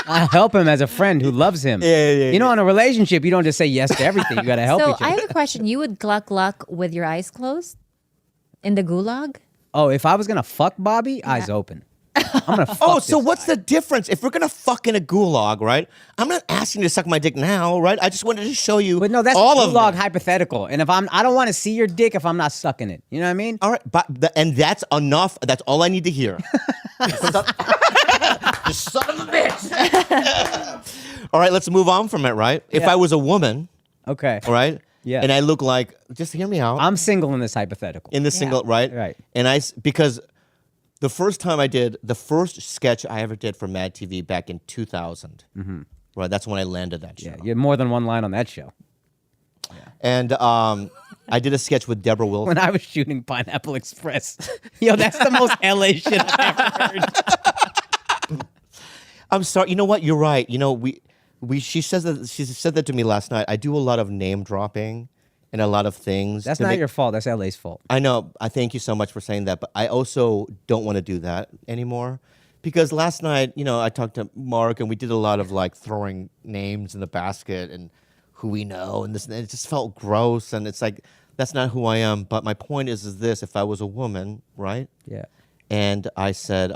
I help him as a friend who loves him. Yeah. You know, in a relationship, you don't just say yes to everything. You got to help so each I other. have a question. You would gluck with your eyes closed in the gulag? Oh, if I was gonna fuck Bobby, eyes open. I'm gonna fuck. Oh, this so what's guy. the difference? If we're going to fuck in a gulag, right? I'm not asking you to suck my dick now, right? I just wanted to show you But no, that's all a of gulag them. hypothetical. And if I don't want to see your dick if I'm not sucking it. You know what I mean? All right, and that's enough. That's all I need to hear. You son of a bitch. All right, let's move on from it, right? If Yeah. I was a woman, Okay. all right? Yeah. And I look like, just hear me out. I'm single in this hypothetical. in the single, right? Right. And because the first time I did, the first sketch I ever did for Mad TV back in 2000, right? That's when I landed that show. Yeah, you had more than one line on that show. And I did a sketch with Deborah Wilson. When I was shooting Pineapple Express. Yo, that's the most LA shit I've ever heard. I'm sorry. You know what? You're right. You know, she said that to me last night. I do a lot of name dropping and a lot of things. That's to not make- your fault. That's LA's fault. I know. I thank you so much for saying that, but I also don't want to do that anymore. Because last night, you know, I talked to Mark and we did a lot of like throwing names in the basket and who we know and this and it just felt gross and it's like that's not who I am. But my point is this: if I was a woman, right? Yeah. And I said,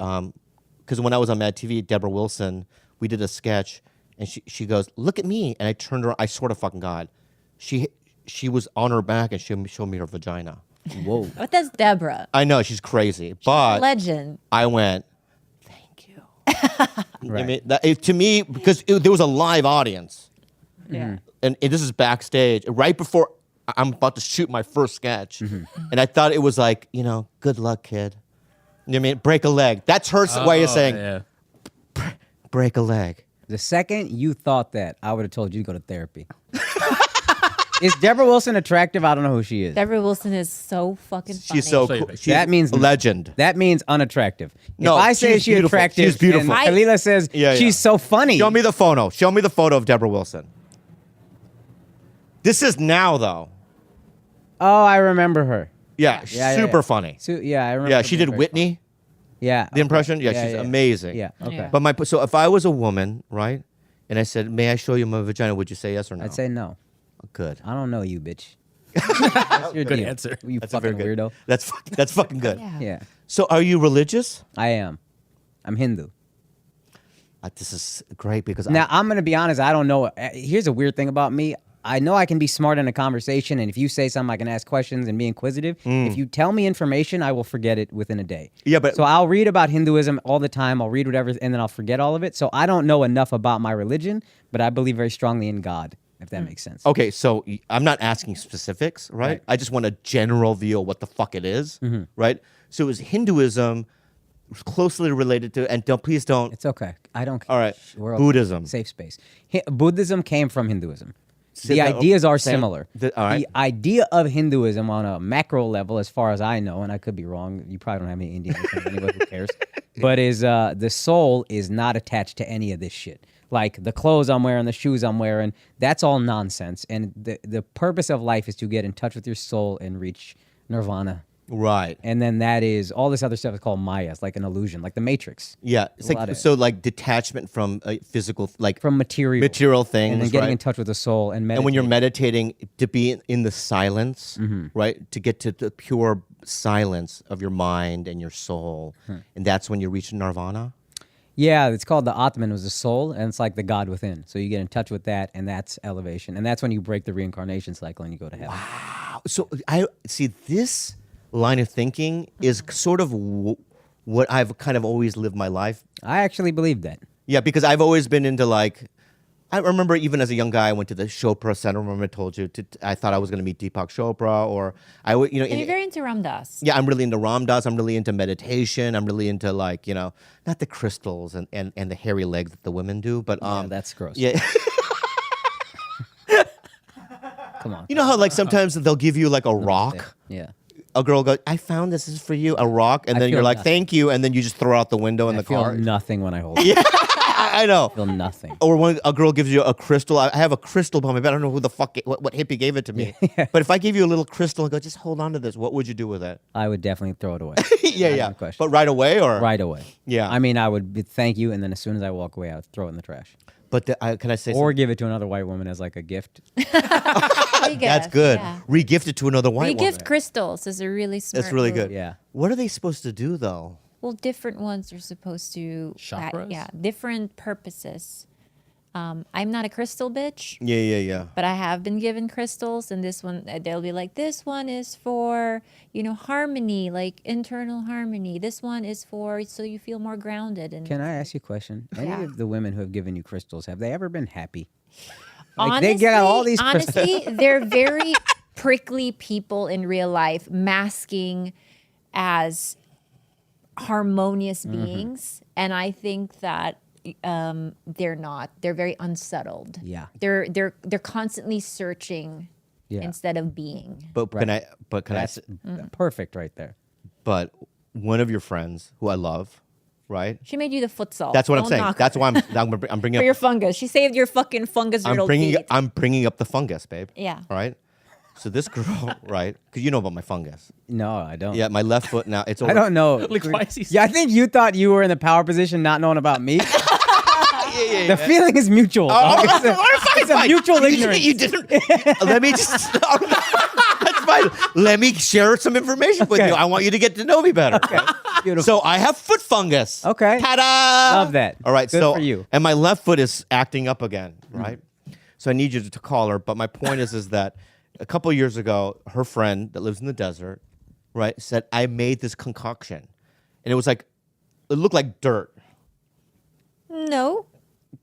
because when I was on Mad TV, Deborah Wilson, we did a sketch, and she goes, "Look at me," and I turned around. I swear to fucking God, she was on her back and she showed me her vagina. Whoa. But that's Deborah. I know she's crazy, but Legend. I went, "Thank you." I mean, to me, because there was a live audience, Yeah. and this is backstage right before I'm about to shoot my first sketch, and I thought it was like, you know, good luck, kid. You know what I mean? Break a leg. That's her way of saying, Yeah. break a leg. The second you thought that, I would have told you to go to therapy. Is Deborah Wilson attractive? I don't know who she is. Deborah Wilson is so fucking funny. She's so Show you cool. a picture. She's That means a legend. That means unattractive. No, if I say she's she's beautiful. attractive, She's beautiful. and Khalyla says Yeah, she's so funny. Show me the photo. Show me the photo of Deborah Wilson. This is now, though. Oh, I remember her. Yeah, Yeah, super yeah. funny. So, yeah, I remember. Yeah, her she being did very Whitney, funny. Yeah. the impression. Yeah, she's yeah. amazing. Yeah. Okay. Yeah. But so if I was a woman, right, and I said, "May I show you my vagina?" Would you say yes or no? I'd say no. Good. I don't know you, bitch. That's your Good deal. answer. You That's a very fucking good. weirdo. That's fucking good. Yeah. Yeah, So, are you religious? I am. I'm Hindu. This is great because Now, I'm going to be honest. I don't know. Here's a weird thing about me. I know I can be smart in a conversation, and if you say something, I can ask questions and be inquisitive. If you tell me information, I will forget it within a day. Yeah, but- So I'll read about Hinduism all the time. I'll read whatever, and then I'll forget all of it. So I don't know enough about my religion, but I believe very strongly in God, if that makes sense. Okay, so I'm not asking specifics, right? Right. I just want a general view of what the fuck it is, right? So is Hinduism closely related to, and please don't, It's okay. I don't care. all right, We're okay. Buddhism. Safe space. Buddhism came from Hinduism. Say The that- ideas are same- similar. all right. The idea of Hinduism on a macro level, as far as I know, and I could be wrong, you probably don't have any Indian listeners anyway, who cares? But is the soul is not attached to any of this shit. Like the clothes I'm wearing, the shoes I'm wearing, that's all nonsense. And the purpose of life is to get in touch with your soul and reach nirvana Right. And then that is all this other stuff is called Maya. It's like an illusion, like the Matrix. Yeah. It's A lot like of- so like detachment from physical like From material things, and then getting right? in touch with the soul and And when you're meditating. meditating, to be in the silence, right? To get to the pure silence of your mind and your soul, and that's when you reach nirvana. Yeah, it's called the Atman, was the soul, and it's like the God within. So you get in touch with that, and that's elevation. And that's when you break the reincarnation cycle and you go to heaven. So I see this line of thinking is sort of what I've kind of always lived my life. I actually believe that. Yeah, because I've always been into like, I remember even as a young guy, I went to the Chopra Center. Remember I told you, I thought I was going to meet Deepak Chopra, or I would, And you're very into Ram Dass. yeah, I'm really into Ram Dass. I'm really into meditation. I'm really into like, not the crystals and the hairy legs that the women do, but Yeah, that's gross. yeah. Come on. You know how like sometimes they'll give you like a rock? Yeah. A girl goes, I found this is for you, a rock, and I then you're feel like, nothing. thank you, and then you just throw out the window in I the feel car. nothing when I hold it. Yeah, I know. I feel nothing. Or when a girl gives you a crystal, I have a crystal by my bed. I don't know who the fuck, what hippie gave it to me. But if I gave you a little crystal and go, just hold on to this, what would you do with it? I would definitely throw it away. Yeah, Not yeah. even a question. But right away, or Right away. Yeah. I mean, I would thank you, and then as soon as I walk away, I would throw it in the trash. But can I say Or give it to another white woman as like a gift. that's good. Yeah. Regift it to another white woman. Regift crystals is a really smart That's really move. good. Yeah. What are they supposed to do though? Well, different ones are supposed to Chakras? yeah, different purposes. I'm not a crystal bitch, Yeah, yeah, yeah. but I have been given crystals, and this one they'll be like, this one is for harmony, like internal harmony. This one is for so you feel more grounded. And Can I ask you a question? Any Yeah. of the women who have given you crystals, have they ever been happy? Like they get honestly, all these crystals. honestly, they're very prickly people in real life, masking as harmonious Mm-hmm. beings, and I think that they're not. They're very unsettled. Yeah. They're constantly searching Yeah. instead of being. But can I? But can That's perfect right there. But one of your friends who I love, right? She made you the futsal. That's what I'm Don't saying. knock That's her. why I'm bringing for your up. fungus. She saved your fucking fungus riddled feet. I'm bringing up the fungus, babe. Yeah. All right. So this girl, right? Because you know about my fungus. No, I don't. Yeah, my left foot now. It's over. I don't know. Like, why is he Yeah, I think you thought you were in the power position not knowing about me. The feeling is mutual. dog. It's a mutual ignorance. You didn't. Let me just. That's fine. Let me share some information with Okay. you. I want you to get to know me better. Beautiful. So I have foot fungus. Okay. Ta-da! Love that. All right. Good so for you. And my left foot is acting up again. Right. So I need you to call her. But my point is that a couple of years ago, her friend that lives in the desert, right, said I made this concoction, and it was like, it looked like dirt. No,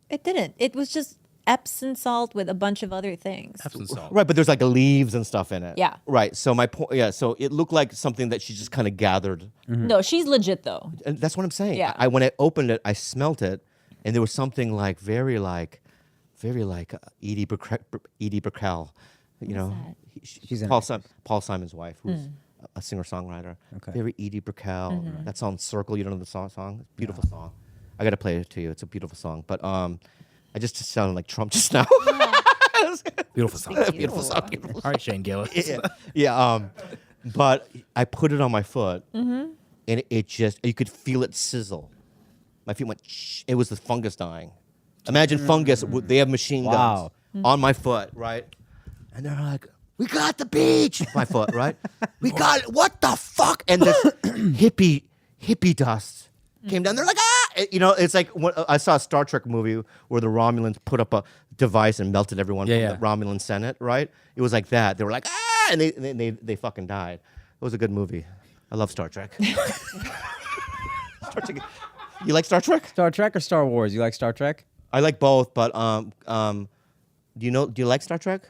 it didn't. It was just Epsom salt with a bunch of other things. Epsom salt. Right, but there's like leaves and stuff in it. Yeah. Right. So my point. Yeah. So it looked like something that she just kind of gathered. No, she's legit though. And that's what I'm saying. Yeah. I when I opened it, I smelt it, and there was something like very like Edie Brickell. You know, that? She's an Paul Simon's wife, who's a singer-songwriter. Okay. Very Edie Brickell. That song "Circle." You don't know the song? Beautiful song. I got to play it to you. It's a beautiful song. But I just sounded like Trump just now. Beautiful song. Beautiful song. Beautiful. All right, Shane Gillis. Yeah. Yeah. But I put it on my foot, and it just, you could feel it sizzle. My feet went, shh. It was the fungus dying. Imagine fungus, they have machine guns Wow. on my foot, right? And they're like, we got the beach. My foot, right? We got it. What the fuck? And this hippie dust came down. They're like, ah! You know, it's like, I saw a Star Trek movie where the Romulans put up a device and melted everyone from the Romulan Senate, right? It was like that. They were like, ah! And they fucking died. It was a good movie. I love Star Trek. Star Trek. You like Star Trek? Star Trek or Star Wars? You like Star Trek? I like both, but do you like Star Trek?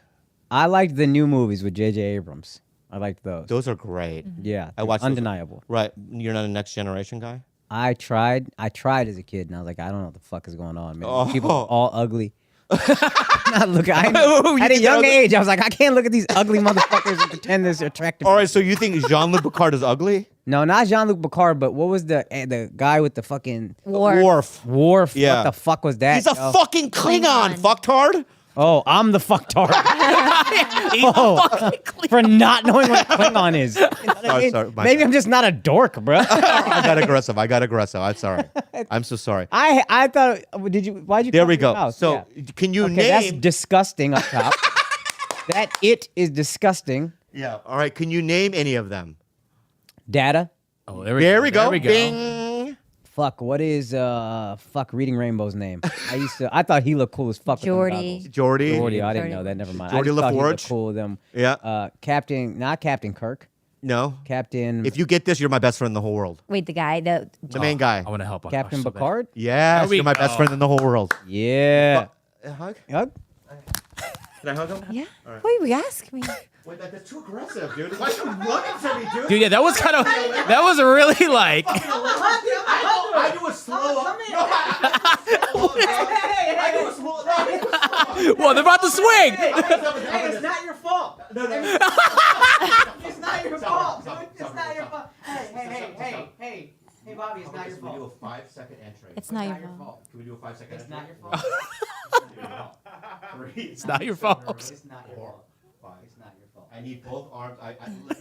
I liked the new movies with J.J. Abrams. I liked those. Those are great. Yeah, I watched those. undeniable. Right. You're not a Next Generation guy? I tried as a kid, and I was like, I don't know what the fuck is going on, man. Oh. People are all ugly. Look, You at a think they're young ugly? age, I was like, I can't look at these ugly motherfuckers and pretend they're attractive. All right, so you think Jean-Luc Picard is ugly? No, not Jean-Luc Picard, but what was the guy with the fucking War. Worf. Worf? Yeah. What the fuck was that? He's a fucking Klingon, Klingon. fucktard. Oh, I'm the fucktard. For not knowing what a Klingon is. You know what I mean? sorry, my Maybe bad. I'm just not a dork, bro. I got aggressive. I'm sorry. I'm so sorry. I thought. Why'd you? There cover we your go. mouth? So Yeah. can you Okay, that's name? disgusting up top. That it is disgusting. Yeah. All right. Can you name any of them? Data. Oh, There we go. There we go. Bing. Fuck. What is Reading Rainbow's name? I thought he looked cool as fuck. with them Jordy. goggles. Jordy. Jordy. I didn't Jordy. know that. Never mind. Jordy I just thought he looked LaForge. cool with them. Yeah. Not Captain Kirk. No. Captain. If you get this, you're my best friend in the whole world. Wait, the guy, the The main guy. I want to help Akaash Captain so bad. Picard. Yes, There we you're my best go. friend in the whole world. Yeah. Hug? Yup. Can I hug him? yeah. Wait, we ask me. Wait, that's too aggressive, dude. Why are you running from me, dude? Dude, yeah, that was kind of. That was really like. I do a slow. I do a slow. Well, they're about to swing. Hey, it's not your fault. No. It's not your fault, dude. It's not your fault. Hey, Bobby, it's not your Can we do fault. a 5-second entry? It's not your fault. Can we do a 5-second entry? It's not your fault. It's not your fault. It's not your fault. It's not your fault. I need both arms.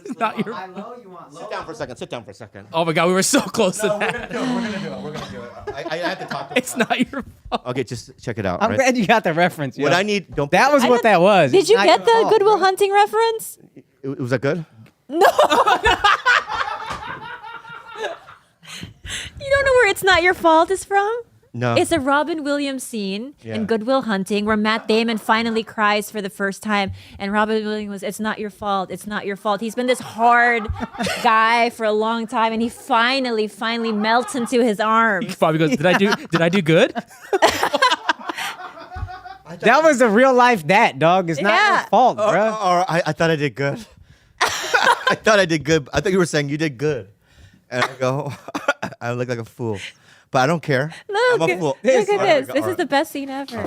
It's not your. High low, you want low? Sit down for a second. Sit down for a second. Oh my God, we were so close to We're that. gonna do it. We're gonna do it. I have to talk to him. It's not your fault. Okay, just check it out. I'm right? glad you got the reference. What yo. I need. Don't. That was what that was. Did It's you not get your the fault, Goodwill bro. Hunting reference? Was that good? You don't know where "It's Not Your Fault" is from? No. It's a Robin Williams scene Yeah. in Goodwill Hunting where Matt Damon finally cries for the first time, and Robin Williams was, "It's not your fault. It's not your fault." He's been this hard guy for a long time, and he finally melts into his arms. Bobby goes, Did I do good? That was a real life dog. It's not Yeah. your fault, bro. Or I thought I did good. I thought I did good. I thought you were saying you did good. And I go, I look like a fool. But I don't care. I'm a Look, fool. look at All right, this. all This right. is the best scene ever.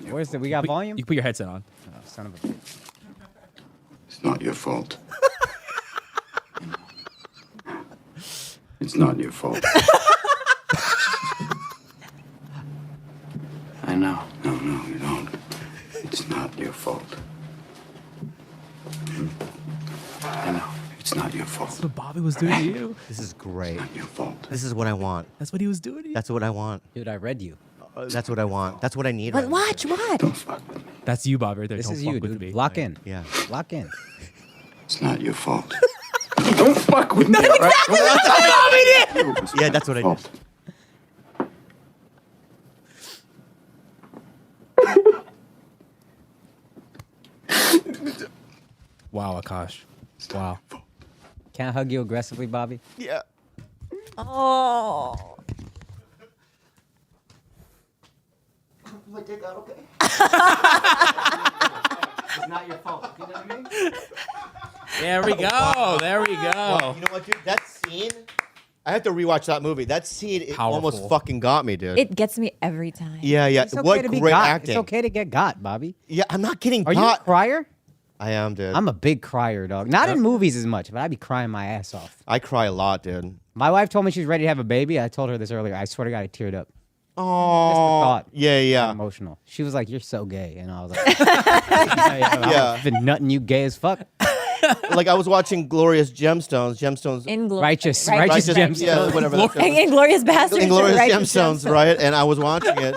Where's the? We got volume. You can put your headset on. Oh, son of a bitch. It's not your fault. It's not your fault. I know. No, you don't. It's not your fault. I know. It's not your fault. That's what Bobby was doing to you. This is great. Not your fault. This is what I want. That's what he was doing to you. That's what I want. Dude, I read you. That's what I want. That's what I need. But right now. watch. Don't fuck with me. That's you, Bobby, right there. This Don't is fuck you, with dude. me. Lock in. Yeah. Lock in. It's not your fault. Don't fuck with me. all right? Yeah, that's what I Fault. did. Wow, Akaash. Wow. Can I hug you aggressively, Bobby? Yeah. Oh. It's not your fault. You know what I mean? There we go. There we Wow, go. you know what, dude? That scene. I have to rewatch that movie. That scene it Powerful. almost fucking got me, dude. It gets me every time. yeah. It's okay What to be great got. acting. It's okay to get got, Bobby. Yeah, I'm not getting Are you a got. crier? I am, dude. I'm a big crier, dog. Not in movies as much, but I be crying my ass off. I cry a lot, dude. My wife told me she was ready to have a baby. I told her this earlier. I swear to God, I teared up. Oh, thought. yeah. I'm emotional. She was like, "You're so gay," and I was like, "I've been nutting you gay as fuck." Like I was watching Glorious Gemstones. Righteous Righteous- Gemstones. Yeah, whatever. that show is. Inglorious Bastards. Inglorious Righteous Gemstones, right? And I was watching it,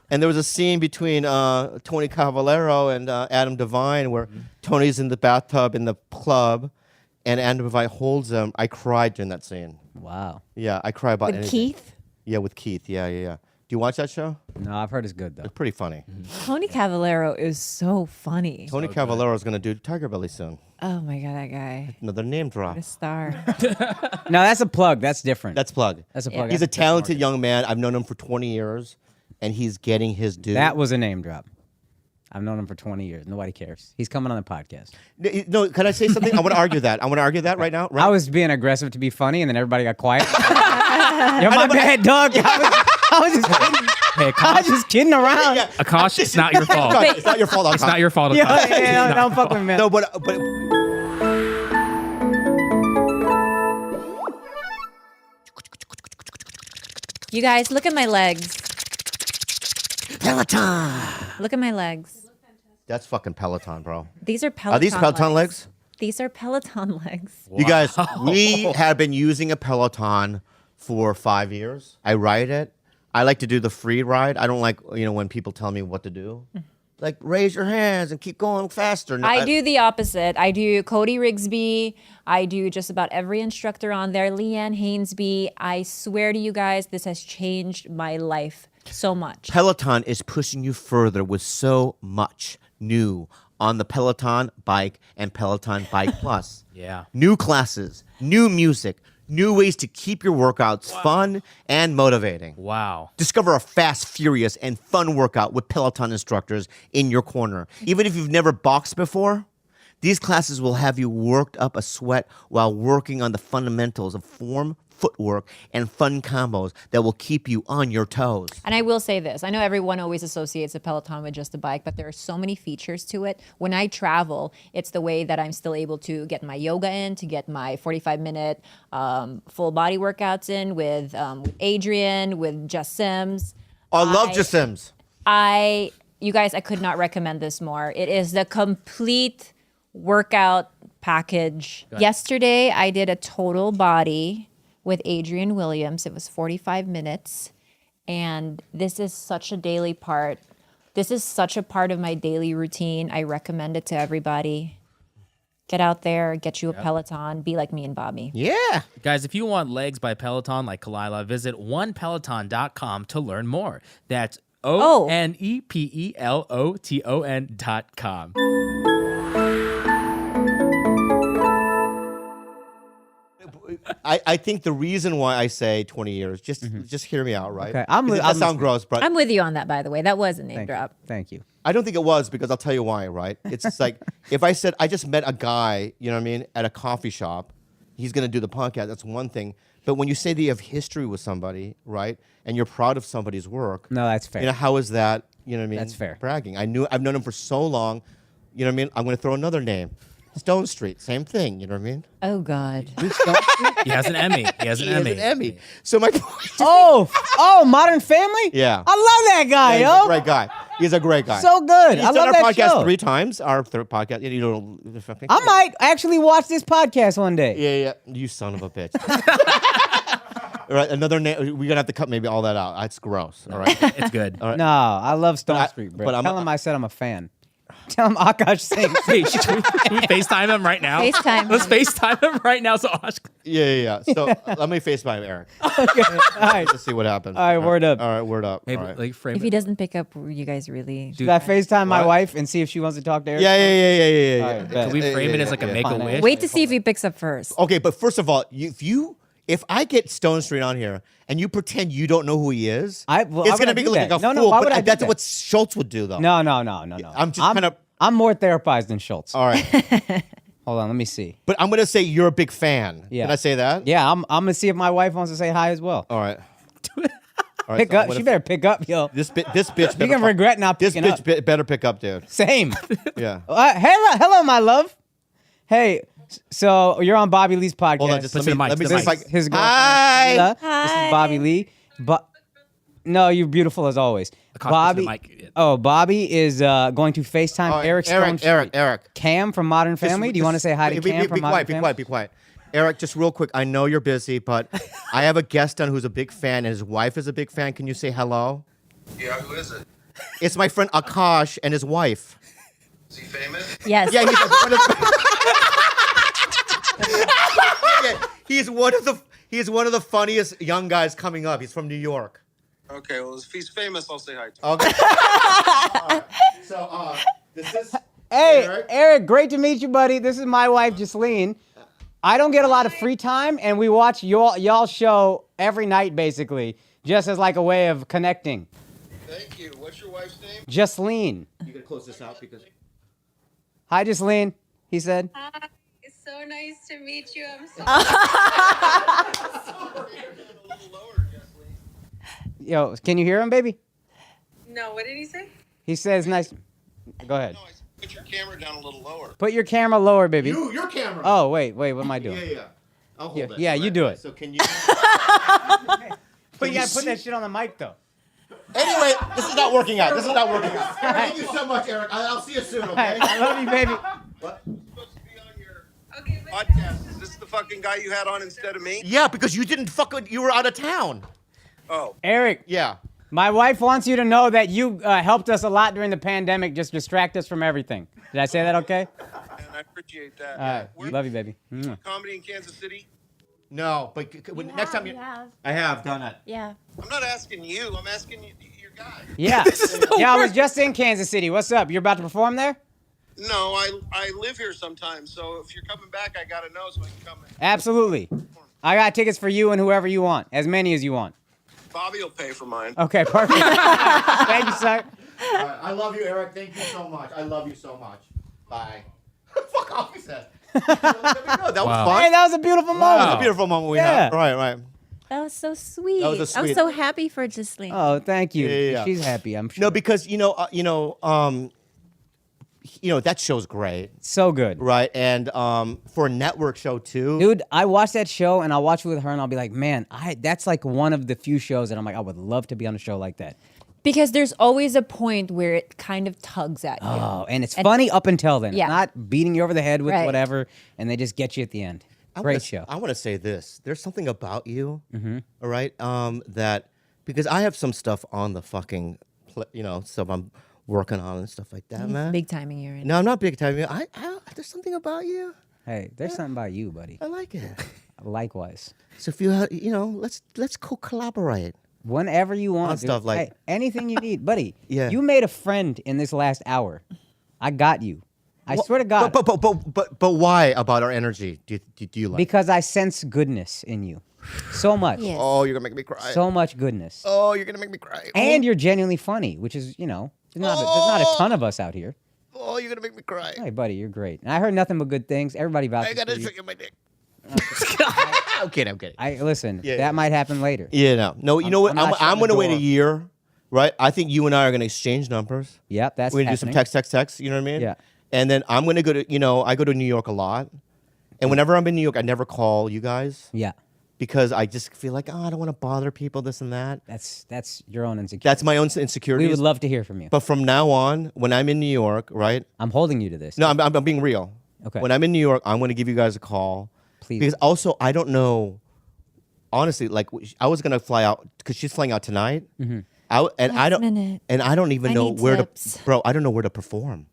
and there was a scene between Tony Cavallero and Adam Devine where Tony's in the bathtub in the club, and Adam Devine holds him. I cried during that scene. Wow. Yeah, I cry about With anything. Keith. Yeah, with Keith. Yeah. Do you watch that show? No, I've heard it's good though. It's pretty funny. Tony Cavallero is so funny. Tony Cavallero is going to do TigerBelly soon. Oh my God, that guy. Another name drop. What a star. No, that's a plug. That's different. That's Plug. That's a plug. He's a That's talented young man. I've known him for 20 years, and he's getting his due. That was a name drop. I've known him for 20 years. Nobody cares. He's coming on the podcast. No, can I say something? I want to argue that. I want to argue that right now. Right? I was being aggressive to be funny, and then everybody got quiet. Yo, my bad, dog. I was just kidding. Hey, I was just kidding around. Yeah. Akaash, it's not your fault. God, it's not your fault. It's not your fault, Yeah, Akaash. yeah, no, don't fuck with me, man. No, but You guys, look at my legs. Peloton. Look at my legs. That's fucking Peloton, bro. These are Peloton. Are these Peloton legs? These are Peloton legs. You guys, we have been using a Peloton for 5 years. I ride it. I like to do the free ride. I don't like, when people tell me what to do. Like, raise your hands and keep going faster. No, I do the opposite. I do Cody Rigsby. I do just about every instructor on there. Leanne Hainsby. I swear to you guys, this has changed my life so much. Peloton is pushing you further with so much new on the Peloton Bike and Peloton Bike Plus. Yeah. New classes, new music, new ways to keep your workouts fun and motivating. Wow. Discover a fast, furious, and fun workout with Peloton instructors in your corner. Even if you've never boxed before, these classes will have you worked up a sweat while working on the fundamentals of form, footwork, and fun combos that will keep you on your toes. And I will say this. I know everyone always associates a Peloton with just a bike, but there are so many features to it. When I travel, it's the way that I'm still able to get my yoga in, to get my 45-minute full body workouts in with Adrian, with Jess Sims. I love Jess Sims. You guys, I could not recommend this more. It is the complete workout package. Yesterday, I did a total body with Adrian Williams. It was 45 minutes. And this is such a daily part. This is such a part of my daily routine. I recommend it to everybody. Get out there, get you a Peloton, be like me and Bobby. Yeah. Guys, if you want legs by Peloton like Khalyla, visit onepeloton.com to learn more. That's ONEPELOTON.com. I think the reason why I say 20 years, just hear me out, right? Okay, that sounds gross, but I'm with you on that, by the way. That was a name drop. Thank you. I don't think it was, because I'll tell you why, right? It's just like, if I said I just met a guy, you know what I mean, at a coffee shop, he's going to do the podcast, that's one thing. But when you say that you have history with somebody, right, and you're proud of somebody's work. No, that's fair. How is that, you know what I mean? That's fair. Bragging. I've known him for so long, you know what I mean? I'm going to throw another name. Stone Street, same thing, you know what I mean? Oh, God. He has an Emmy. He has an Emmy. So my point. Oh, Modern Family? Yeah. I love that guy, He's yo. a great guy. He's a great guy. So good. He's I done love our that podcast show. 3 times. Our third podcast. I might actually watch this podcast one day. Yeah. You son of a bitch. All right, another name. We're going to have to cut maybe all that out. That's gross. All right. It's good. All right. No, I love Stone But Street, bro. but I'm- Tell him I said I'm a fan. Tell him Akaash Singh. Hey, should we FaceTime him right now? FaceTime Let's him. FaceTime him right now. So Osh. Yeah. So let me FaceTime Eric. Okay. All right. Let's see what happens. All right, word up. All right, word up. Maybe All right. like frame If it. he doesn't pick up, you guys really... Should I FaceTime my What? wife and see if she wants to talk to Eric? Yeah. All right, bet. Can we frame it as like a make a wish? Wait to see if he picks up first. Okay, but first of all, if I get Stone Street on here and you pretend you don't know who he is, why it's would going I to be do like that? a No, fool. why would but I do that's that? what Schultz would do, though. No. I'm just kind of. I'm more therapized than Schultz. All right. Hold on, let me see. But I'm going to say you're a big fan. Yeah. Can I say that? Yeah, I'm gonna see if my wife wants to say hi as well. All right. All right, Pick so I'm up. gonna- She better pick up, yo. This bitch You better can regret not This picking up. bitch better pick up, dude. Same. Yeah. Hello, my love. Hey, so you're on Bobby Lee's podcast. Hold on, just Put let the me mic, see the if I mic. His girlfriend. Hi. Khalyla. This is Bobby Lee. But no, you're beautiful as always. Akaash, Bobby. push the mic. Oh, Bobby is going to FaceTime All right, Eric Stone. Eric. Cam from Modern Family. Do you want to say hi to Cam from Modern Family? Be quiet. Eric, just real quick. I know you're busy, but I have a guest on who's a big fan, and his wife is a big fan. Can you say hello? Yeah, who is it? It's my friend Akaash and his wife. Is he famous? Yes. Yeah, he's one of the funniest young guys coming up. He's from New York. Okay, well, if he's famous, I'll say hi to him. Okay. All right. So this is Hey, Eric, great to meet you, buddy. This is my wife, Jocelyn. I don't get a lot of free time, and we watch y'all show every night, basically, just as like a way of connecting. Thank you. What's your wife's name? Jocelyn. You gotta close this out because. Hi, Jocelyn, he said. Hi, it's so nice to meet you. I'm so A little lower, Jesslyn. Yo, can you hear him, baby? no. What did he say? He says nice. Go ahead. No, I said put your camera down a little lower. Put your camera lower, baby. Your camera. Oh, wait, what am I doing? Yeah. I'll hold Yeah, it. yeah, you Right, do right. it. So can you? But you gotta put that shit on the mic, though. Anyway, this is not working out. Thank you so much, Eric. I'll see you soon, okay? I love you, baby. What? Supposed to be on your Okay, but podcast. Is this the fucking guy you had on instead of me? Yeah, because you were out of town. Oh. Eric, Yeah. my wife wants you to know that you helped us a lot during the pandemic, just distract us from everything. Did I say that okay? And I appreciate that. All right. Where- Love you, baby. Mwah. Comedy in Kansas City? No, but next time you have. I have done it. Yeah. I'm not asking you. I'm asking you, your guy. Yeah. Yeah, I was just in Kansas City. What's up? You're about to perform there? No, I live here sometimes, so if you're coming back, I gotta know so I can come. Absolutely. I got tickets for you and whoever you want, as many as you want. Bobby will pay for mine. Okay, perfect. Thank you, sir. All right, I love you, Eric. Thank you so much. I love you so much. Bye. Fuck off, he said. There we go. That was fun. Hey, that was a beautiful moment. That was a beautiful moment we Yeah. had. Right. That was so sweet. That was a I'm sweet- so happy for Ghislaine. Oh, thank you. Yeah. She's happy, I'm sure. No, because that show's great, So good. right? And for a network show too. Dude, I watch that show and I'll watch it with her and I'll be like, man, that's like one of the few shows that I'm like, I would love to be on a show like that. Because there's always a point where it kind of tugs at you. Oh, and it's funny up until then. Yeah. It's not beating you over the head with Right. whatever, and they just get you at the end. Great show. I want to say this. There's something about you, all right? That because I have some stuff on the fucking, stuff I'm working on and stuff like that, man. Big timing you're in. No, I'm not big time. There's something about you. Hey, there's something about you, buddy. I like it. Likewise. So if let's collaborate. Whenever you want. On dude. stuff like- Hey, anything you need, buddy. Yeah. You made a friend in this last hour. I got you. I swear to God. But why about our energy? Do you like? Because I sense goodness in you. So much. Yes. Oh, you're gonna make me cry. So much goodness. Oh, you're gonna make me cry. And you're genuinely funny, which is, there's not a ton of us out here. Oh, you're gonna make me cry. Hey, buddy, you're great. And I heard nothing but good things. Everybody vouches I gotta for you. trick my dick. I'm kidding. Listen, Yeah, that yeah. might happen later. Yeah, no. You know what? I'm not I'm shutting the gonna wait a door. year, right? I think you and I are gonna exchange numbers. Yep, that's We're gonna do some happening. text. You know what I mean? Yeah. And then I'm gonna go to, I go to New York a lot, and whenever I'm in New York, I never call you guys Yeah, because I just feel like, I don't want to bother people, this and that. that's your own insecurity. That's my own We insecurities. would love to hear from you. But from now on, when I'm in New York, right? I'm holding you to this. No, I'm being real. Okay. When I'm in New York, I'm going to give you guys a call. Please. Because also, I don't know, honestly, like I was going to fly out because she's flying out tonight. Mm-hmm. I don't minute. and I don't even I know need where tips. to, bro. I don't know where to perform.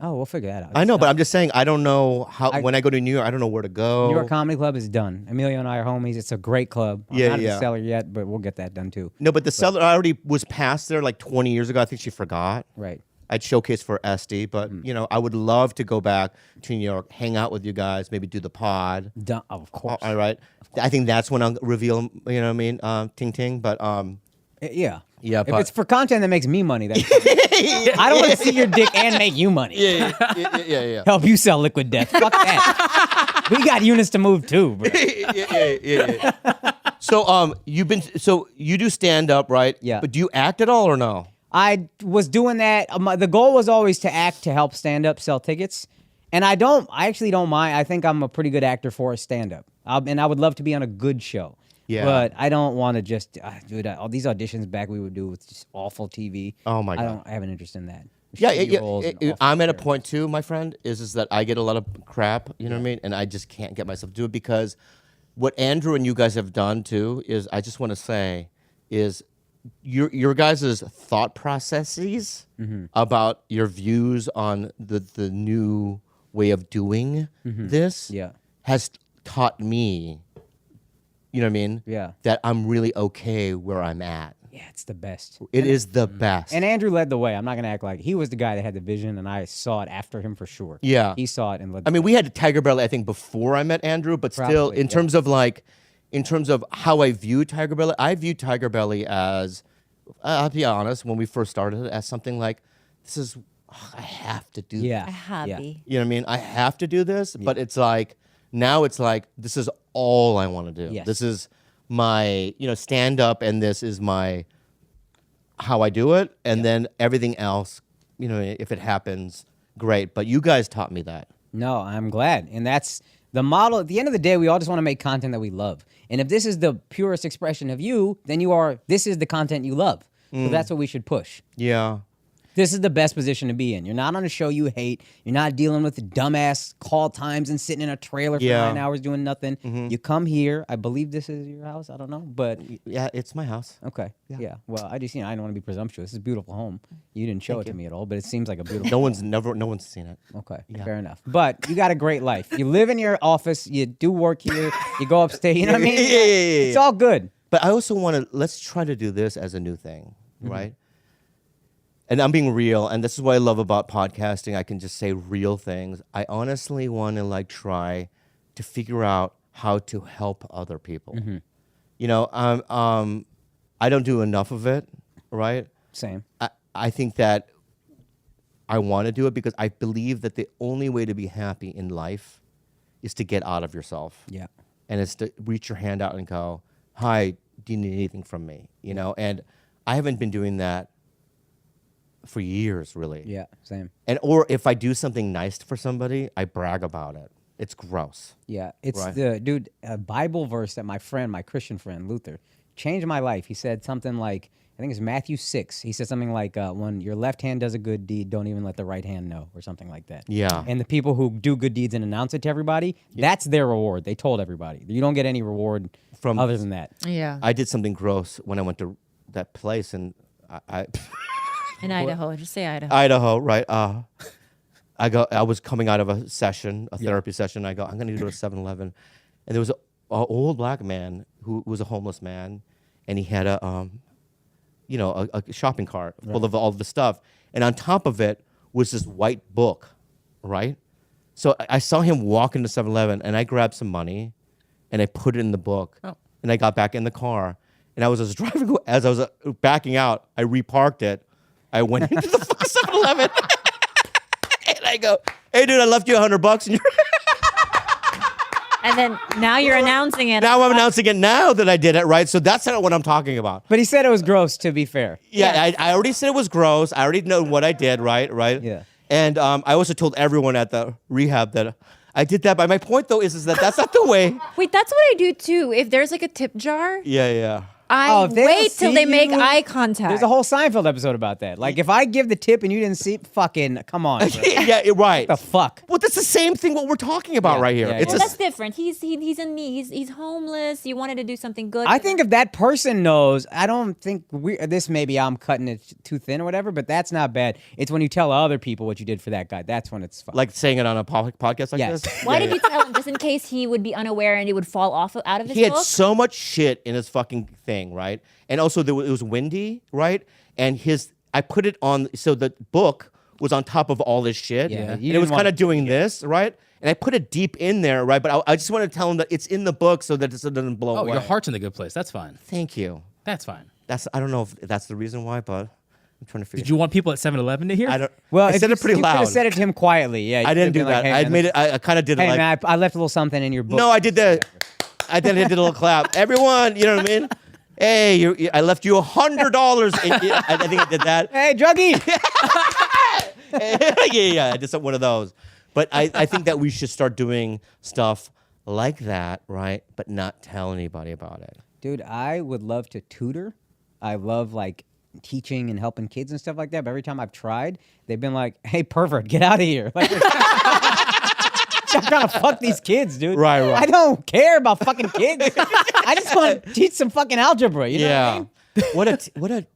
Oh, we'll figure that out. I know, but I'm just saying, I don't know how. I- When I go to New York, I don't know where to go. New York Comedy Club is done. Emilio and I are homies. It's a great club. I'm Yeah, not at yeah. the cellar yet, but we'll get that done too. No, but the seller I already was past there like 20 years ago. I think she forgot. Right. I'd showcase for SD, but I would love to go back to New York, hang out with you guys, maybe do the pod. Done. Oh, of course. All right. I think that's when I'll reveal, you know what I mean? Ting ting. But Yeah. Yeah, If but- it's for content that makes me money, then I don't want to see your dick and make you money. yeah. Help you sell liquid death. Fuck that. We got units to move too, bro. yeah. So you do stand up, right? Yeah. But do you act at all or no? I was doing that. The goal was always to act to help stand up sell tickets. And I actually don't mind. I think I'm a pretty good actor for a stand up. And I would love to be on a good show. Yeah. But I don't want to just, dude, all these auditions back we would do with just awful TV. Oh, my God. I have an interest in that. Yeah, Shitty roles and awful I'm at a characters. point too, my friend, is that I get a lot of crap, you know what I mean? And I just can't get myself to do it because what Andrew and you guys have done too is, I just want to say, is your guys' thought processes about your views on the new way of doing this Yeah. has taught me, you know what I mean? Yeah. That I'm really okay where I'm at. Yeah, it's the best. It is the best. And Andrew led the way. I'm not going to act like he was the guy that had the vision, and I saw it after him for sure. Yeah. He saw it and led I mean, we had TigerBelly, I think, before I met Andrew, but still, Probably, in yeah. terms of how I view TigerBelly, I view TigerBelly as, I'll be honest, when we first started, as something like, I have to do Yeah. A hobby. You know what I mean? I have to do this, but it's like, now it's like, this is all I want to do. Yes. This is my, stand up, and this is how I do it. And then everything else, if it happens, great. But you guys taught me that. No, I'm glad. And that's the model. At the end of the day, we all just want to make content that we love. And if this is the purest expression of you, then this is the content you love. So that's what we should push. Yeah. This is the best position to be in. You're not on a show you hate. You're not dealing with the dumbass call times and sitting in a trailer for 9 hours doing nothing. You come here. I believe this is your house. I don't know, but Yeah, it's my house. okay. Yeah. Well, I just, I don't want to be presumptuous. This is a beautiful home. You didn't show it to me at all, but it seems like a beautiful. No one's seen it. Okay, fair enough. But you got a great life. You live in your office. You do work here. You go upstate. You know what I mean? Yeah. It's all good. But I also want to, let's try to do this as a new thing, right? And I'm being real, and this is what I love about podcasting. I can just say real things. I honestly want to like try to figure out how to help other people. You know, I don't do enough of it, right? Same. I think that I want to do it because I believe that the only way to be happy in life is to get out of yourself. Yeah. And it's to reach your hand out and go, hi, do you need anything from me? You know, and I haven't been doing that for years, really. Yeah, same. And or if I do something nice for somebody, I brag about it. It's gross. Yeah, it's Right. a Bible verse that my Christian friend, Luther, changed my life. He said something like, I think it's Matthew 6. He said something like, when your left hand does a good deed, don't even let the right hand know, or something like that. Yeah. And the people who do good deeds and announce it to everybody, that's their reward. They told everybody. You don't get any reward From- other than that. Yeah. I did something gross when I went to that place, and I In Idaho. Just say Idaho. Idaho, right? I was coming out of a session, a therapy session. I go, I'm going to go to 7-Eleven, and there was an old black man who was a homeless man, and he had a shopping cart full of all the stuff, and on top of it was this white book, right? So I saw him walk into 7-Eleven, and I grabbed some money, and I put it in the book, and I got back in the car, and as I was backing out, I reparked it. I went into the fucking 7-Eleven, and I go, "Hey, dude, I left you $100." And And then now you're announcing it. now I'm announcing it now that I did it, right? So that's not what I'm talking about. But he said it was gross, to be fair. Yeah, I already said it was gross. I already know what I did, right? Yeah. And I also told everyone at the rehab that I did that. But my point, though, is that that's not the way. Wait, that's what I do too. If there's like a tip jar, Yeah. I if they don't wait till see they make you, eye contact. There's a whole Seinfeld episode about that. Like, if I give the tip and you didn't see, fucking, come on. Bro. Yeah, right. What the fuck? Well, that's the same thing what we're talking about right here. yeah, It's Well, a that's different. He's in need. He's homeless. You wanted to do something good. I think if that person knows, I don't think maybe I'm cutting it too thin or whatever, but that's not bad. It's when you tell other people what you did for that guy. That's when it's fun. like saying it on a podcast like Yes. this. Why did you tell him? Just in case he would be unaware and it would fall out of his He had book? so much shit in his fucking thing, right? And also it was windy, right? And I put it on, so the book was on top of all this shit. Yeah, And you it was didn't kind of want- doing this, right? And I put it deep in there, right? But I just want to tell him that it's in the book so that it doesn't blow Oh, away. your heart's in the good place. That's fine. Thank you. That's fine. I don't know if that's the reason why, but I'm trying to figure Did you want people at 7-Eleven to hear? I don't. Well, I if said you- it pretty you could loud. have said it to him quietly. Yeah, you I didn't could do have that. been like, hey, I man, made it. I kind of did Hey, it like. man, I left a little something in your book. No, I did that. I did a little clap. Everyone, you know what I mean? Hey, I left you $100. I think I did that. Hey, druggie. yeah, I did one of those. But I think that we should start doing stuff like that, right? But not tell anybody about it. Dude, I would love to tutor. I love like teaching and helping kids and stuff like that. But every time I've tried, they've been like, "Hey, pervert, get out of here!" Like, I'm trying to fuck these kids, dude. Right. I don't care about fucking kids. I just want to teach some fucking algebra. You know what I mean?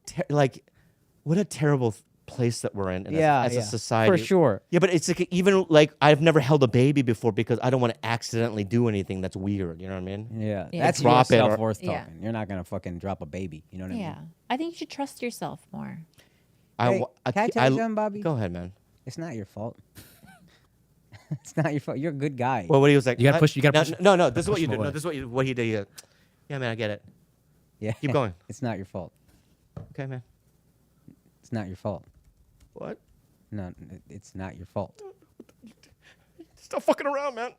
what a terrible place that we're in Yeah, as yeah, a society. for sure. Yeah, but it's like even like I've never held a baby before because I don't want to accidentally do anything that's weird. You know what I mean? Yeah, Yeah. that's your Drop it or- self-worth Yeah. talking. You're not gonna fucking drop a baby. You know what I mean? Yeah. I think you should trust yourself more. Hey, can I tell you something, Bobby? Go ahead, man. It's not your fault. It's not your fault. You're a good guy. Well, what he was like. You gotta push- you gotta push- No. This is what you him do. No, away. this is what he did. Yeah, man, I get it. yeah. Keep going. It's not your fault. Okay, man. It's not your fault. What? No, it's not your fault. Stop fucking around, man.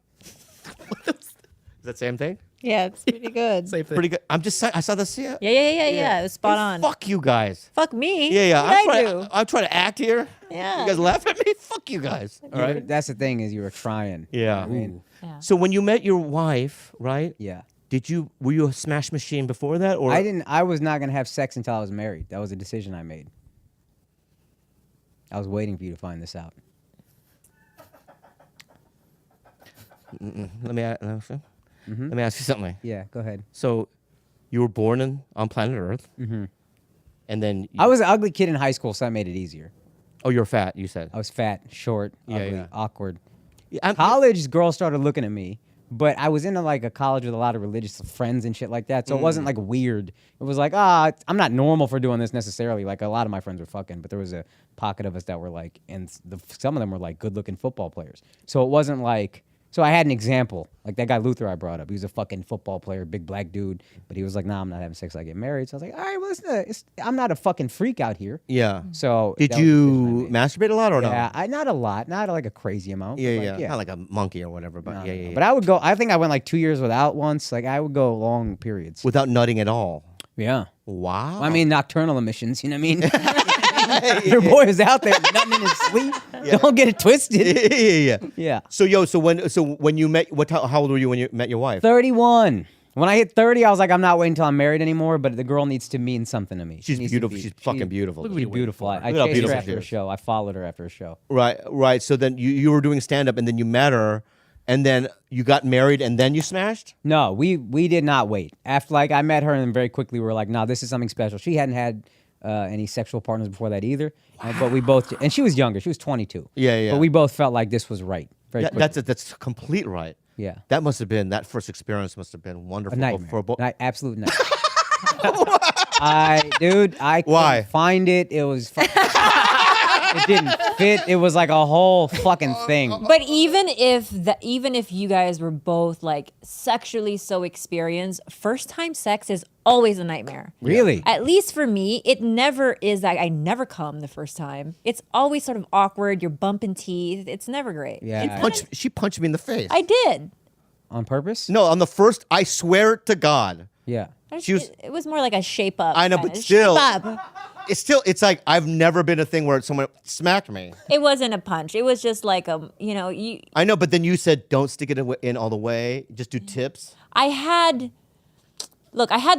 Is that same thing? Yeah, it's pretty good. Same thing. Pretty good. I'm just saying. I saw this. Yeah. Yeah. It was spot on. Fuck you guys. Fuck me. Yeah. What did I do? I'm trying to act here. Yeah. You guys laugh at me. Fuck you guys. All right. That's the thing is you were trying. Yeah. I mean, Yeah. So when you met your wife, right? yeah. Were you a smash machine before that, or I was not gonna have sex until I was married. That was a decision I made. I was waiting for you to find this out. Let me ask you something. Yeah, go ahead. So, you were born on planet Earth, and then I was an ugly kid in high school, so that made it easier. oh, you're fat. You said. I was fat, short, ugly, yeah. awkward. Yeah, College, girls started looking at me, but I was in like a college with a lot of religious friends and shit like that, so it wasn't like weird. It was like, I'm not normal for doing this necessarily. Like a lot of my friends were fucking, but there was a pocket of us that were like, and some of them were like good-looking football players. So it wasn't like. So I had an example, like that guy Luther I brought up. He was a fucking football player, big black dude, but he was like, "Nah, I'm not having sex. I get married." So I was like, "All right, well, I'm not a fucking freak out here." Yeah. So Did that was the decision I you made. masturbate a lot or Yeah, no? not a lot, not like a crazy amount. Yeah, but yeah, like, not like a monkey or whatever, but No, yeah, no, yeah, no. yeah. But I would go. I think I went like 2 years without once. Like I would go long periods. Without nutting at all. Yeah. Wow. I mean, nocturnal emissions. You know what I mean? Your boy is out there nutting in his sleep. Don't get it twisted. yeah. Yeah. So when you met, how old were you when you met your wife? 31. When I hit 30, I was like, I'm not waiting until I'm married anymore. But the girl needs to mean something to me. She She's needs to beautiful. be- She's fucking beautiful. Look at She's you beautiful. waiting I Look how chased her beautiful after she a is. show. I followed her after a show. Right. So then you were doing stand up and then you met her and then you got married and then you smashed? No, we did not wait. After like I met her and then very quickly we were like, nah, this is something special. She hadn't had any sexual partners before that either. But we both, and she was younger. She was 22. Yeah. But we both felt like this was right. Very Yeah, quickly. that's complete right. Yeah. That first experience must have been A wonderful nightmare. for both. Absolute nightmare. I Why? couldn't find it. It was it didn't fit. It was like a whole fucking thing. But even if you guys were both like sexually so experienced, first time sex is always a nightmare. Really? At least for me, it never is that I never come the first time. It's always sort of awkward. You're bumping teeth. It's never great. Yeah. She punched me in the face. I did. On purpose? No, on the first, I swear to God. Yeah. She was- It was more like a shape up. I know, kinda. but still. Shape up. It's like I've never been a thing where someone smacked me. It wasn't a punch. It was just like I know, but then you said don't stick it in all the way. Just do tips. I had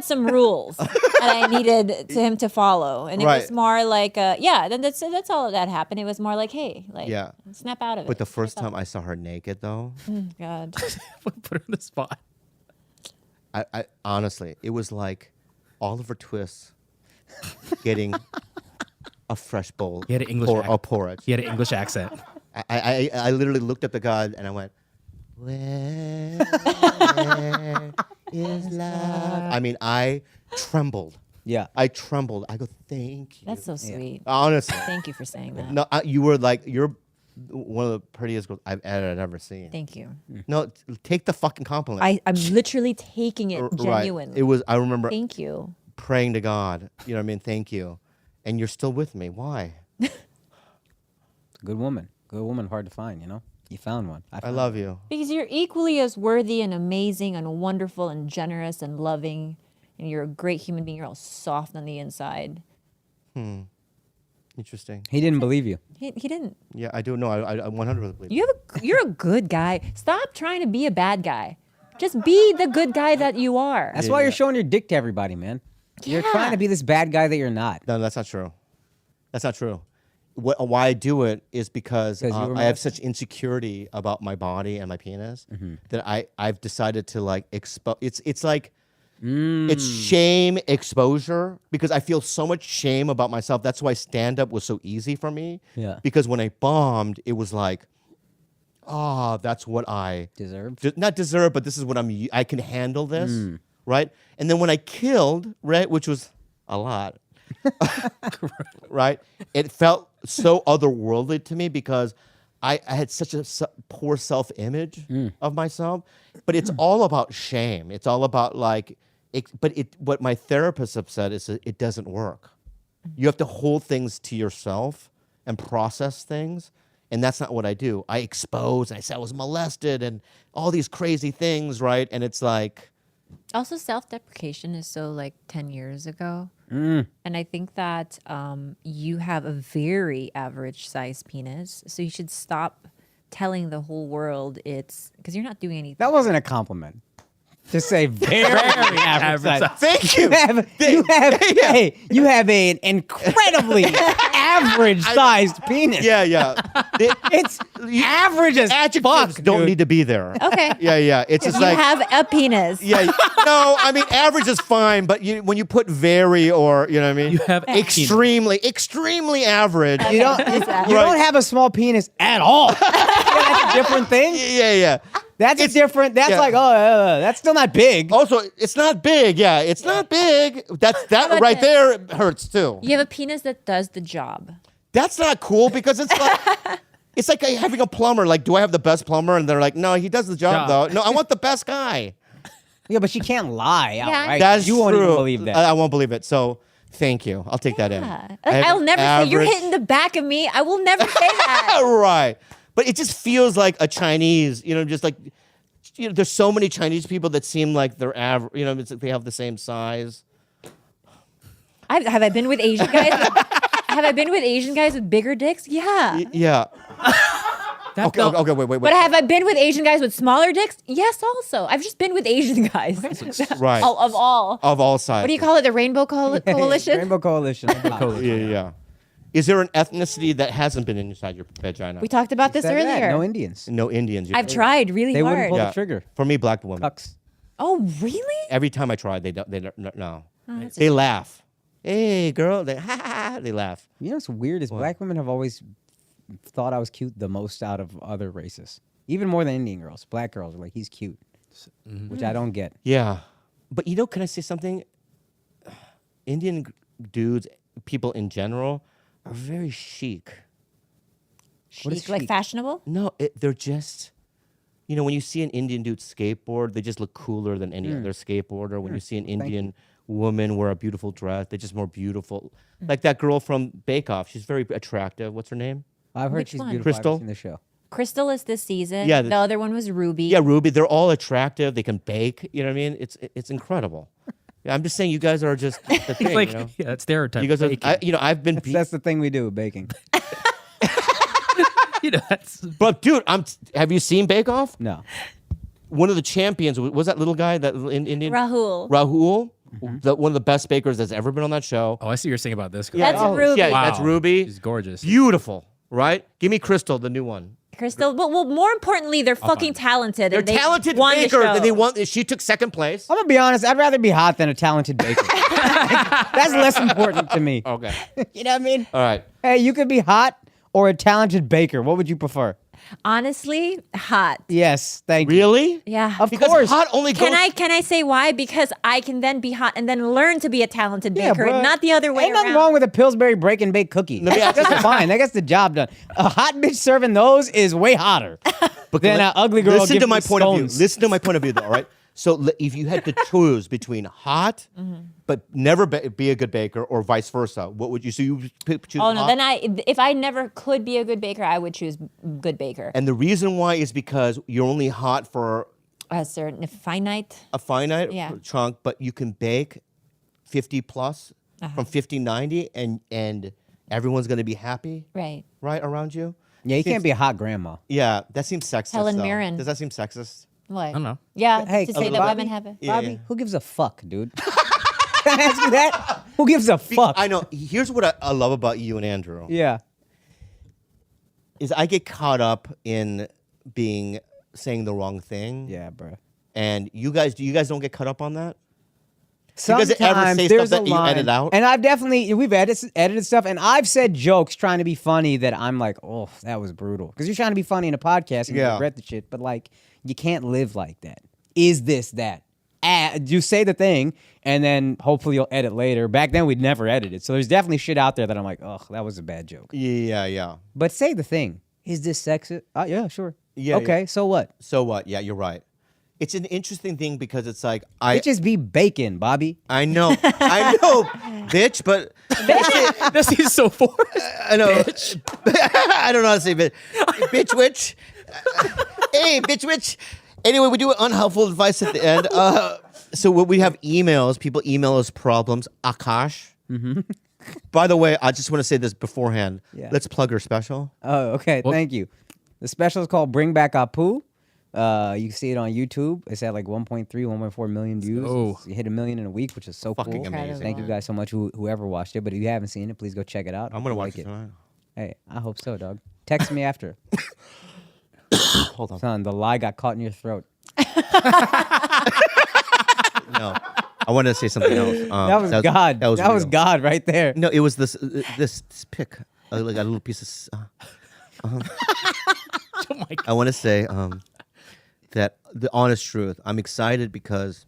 some rules that I needed him to follow, and it Right. was more like, then that's all that happened. It was more like, hey, like, Yeah. snap out of it. But the first time I saw her naked, though, God, Put her on the spot. I honestly, it was like Oliver Twist getting a fresh bowl He had an English or accent. a porridge. He had an English accent. I literally looked at the God and I went, where is love? I mean, I trembled. Yeah. I trembled. I go, thank you. that's so sweet. Honestly. Thank you for saying that. No, you were like, you're one of the prettiest girls I've ever seen. Thank you. No, take the fucking compliment. I'm literally taking it Right. genuinely. It was, I remember Thank you. praying to God, you know what I mean? Thank you. And you're still with me. Why? Good woman. Good woman, hard to find, you know? You found one. I love you. Because you're equally as worthy and amazing and wonderful and generous and loving, and you're a great human being. You're all soft on the inside. Interesting. He didn't believe you. He didn't. Yeah, I do know. I 100% believe you. You're a good guy. Stop trying to be a bad guy. Just be the good guy that you are. That's why you're showing your dick to everybody, man. You're Yeah. trying to be this bad guy that you're not. No, that's not true. That's not true. Why I do it is because 'Cause you were I have molested? such insecurity about my body and my penis that I've decided to like expose. It's like it's shame exposure because I feel so much shame about myself. That's why stand up was so easy for me. Yeah. Because when I bombed, it was like, that's what I Deserve? not deserve, but this is what I can handle this, right? And then when I killed, right, which was a lot, right? It felt so otherworldly to me because I had such a poor self-image of myself. But it's all about shame. It's all about like, what my therapist have said is that it doesn't work. You have to hold things to yourself and process things. And that's not what I do. I expose and I say I was molested and all these crazy things, right? And it's like, Also, self-deprecation is so like 10 years ago. And I think that you have a very average size penis. So you should stop telling the whole world it's because you're not doing anything. That wasn't a compliment. to say very average size. Thank you. You have an incredibly average sized penis. Yeah. It's average as Adjectives fuck, don't dude. need to be there. Okay. Yeah. It's just You like have a penis. yeah. No, I mean average is fine, but when you put very or you know what I mean, You have a extremely average. You don't have a small penis at all. That's a different thing. Yeah. That's different. That's yeah. like, that's still not big. Also, it's not big. Yeah, it's not big. That about right this? there hurts too. You have a penis that does the job. That's not cool because it's like it's like having a plumber. Like, do I have the best plumber? And they're like, no, he does the job though. No, I want the best guy. Yeah, but she can't lie outright. That's you true. won't even believe that. I won't believe it. So thank you. I'll take that in. I'll never say you're hitting the back of me. I will never say that. Right. But it just feels like a Chinese, just like, there's so many Chinese people that seem like they're average, it's like they have the same size. Have I been with Asian guys? Have I been with Asian guys with bigger dicks? Yeah. Yeah. Okay, wait. But have I been with Asian guys with smaller dicks? Yes, also. I've just been with Asian guys. Right. Of all. Of all sizes. What do you call it? The Rainbow Coalition? Rainbow Coalition. Yeah. Is there an ethnicity that hasn't been inside your vagina? We talked about this Said that, earlier. No Indians. No Indians. I've tried really They wouldn't hard. pull the trigger. For me, black women. Cucks. Oh, really? Every time I try, they don't. No. that's They laugh. Hey, girl. They laugh. You know what's weird is black women have always thought I was cute the most out of other races. Even more than Indian girls. Black girls are like, he's cute. Which I don't get. Yeah. But can I say something? Indian dudes, people in general, are very chic. What is Chic, like chic? fashionable? No, they're just, when you see an Indian dude skateboard, they just look cooler than any other skateboarder. When you see an Indian woman wear a beautiful dress, they're just more beautiful. Like that girl from Bake Off, she's very attractive. What's her name? I've heard Which she's one? beautiful. Crystal? I've seen the show. Crystal is this season. Yeah, The other one was Ruby. Yeah, Ruby. They're all attractive. They can bake. You know what I mean? It's incredible. Yeah, I'm just saying, you guys are just the thing. Like, yeah, that stereotype. You guys are. baking. I've been. That's the thing we do, baking. That's But dude, have you seen Bake Off? No. One of the champions was that little guy, that Indian Rahul. Rahul, one of the best bakers that's ever been on that show. I see you're saying about this. Girl. That's Ruby. Yeah, Wow. that's Ruby. She's gorgeous. Beautiful, right? Give me Crystal, the new one. Crystal. Well, more importantly, they're fucking talented. They're and they talented won the bakers, show. and they won. She took second place. I'm gonna be honest. I'd rather be hot than a talented baker. That's less important to me. Okay. You know what I mean? All right. Hey, you could be hot or a talented baker. What would you prefer? Honestly, hot. Yes, thank you. Really? Yeah. Of Because course. hot only goes. Can I say why? Because I can then be hot and then learn to be a talented Yeah, baker, bro. not the other way Ain't nothing around. wrong with a Pillsbury break and bake cookie. Let me ask you That's fine. That gets the job done. A hot bitch serving those is way hotter than an ugly girl. Listen to giving my you point of view. scones. Listen to my point of view, though. All right. So if you had to choose between hot, but never be a good baker, or vice versa, what would you? So you choose Oh no! hot? Then if I never could be a good baker, I would choose good baker. And the reason why is because you're only hot for A certain finite. a finite Yeah. chunk, but you can bake 50 plus from 50, 90, and everyone's going to be happy, Right. right, around you? Yeah, you can't be a hot grandma. Yeah, that seems sexist. Helen though. Mirren. Does that seem sexist? What? I don't know. Yeah. Hey, to say that Bobby? women have it. Yeah, Bobby, yeah. who gives a fuck, dude? Can I ask you that? Who gives a fuck? I know. Here's what I love about you and Andrew. Yeah. Is I get caught up in saying the wrong thing. Yeah, bro. And you guys don't get caught up on that? Sometimes guys ever say stuff there's that a you line, edit out? and we've edited stuff, and I've said jokes trying to be funny that I'm like, oh, that was brutal, because you're trying to be funny in a podcast and you Yeah. regret the shit, but like, you can't live like that. Is this that? You say the thing, and then hopefully you'll edit later. Back then we'd never edit it, so there's definitely shit out there that I'm like, oh, that was a bad joke. Yeah. But say the thing. Is this sexist? Yeah, sure. Yeah, Okay, yeah. so what? So what? Yeah, you're right. It's an interesting thing because it's like Bitches be bacon, Bobby. I know, bitch, but That seems so forced. I know. I don't know how to say bitch witch. Hey, bitch witch. Anyway, we do unhelpful advice at the end. So when we have emails, people email us problems. Akaash. By the way, I just want to say this beforehand. Yeah. Let's plug her special. Oh, okay. Thank you. The special is called Bring Back Apu. You can see it on YouTube. It's at like 1.3, 1.4 million views. go. It hit 1 million in a week, which is so Fucking cool. amazing. Thank you guys so much, whoever watched it. But if you haven't seen it, please go check it out. I'm gonna watch like it tonight. Hey, I hope so, dog. Text me after. Hold on. Son, the lie got caught in your throat. No, I wanted to say something else. That was God. That was real. God right there. No, it was this pic, like a little piece of. Oh my God. I want to say that the honest truth. I'm excited because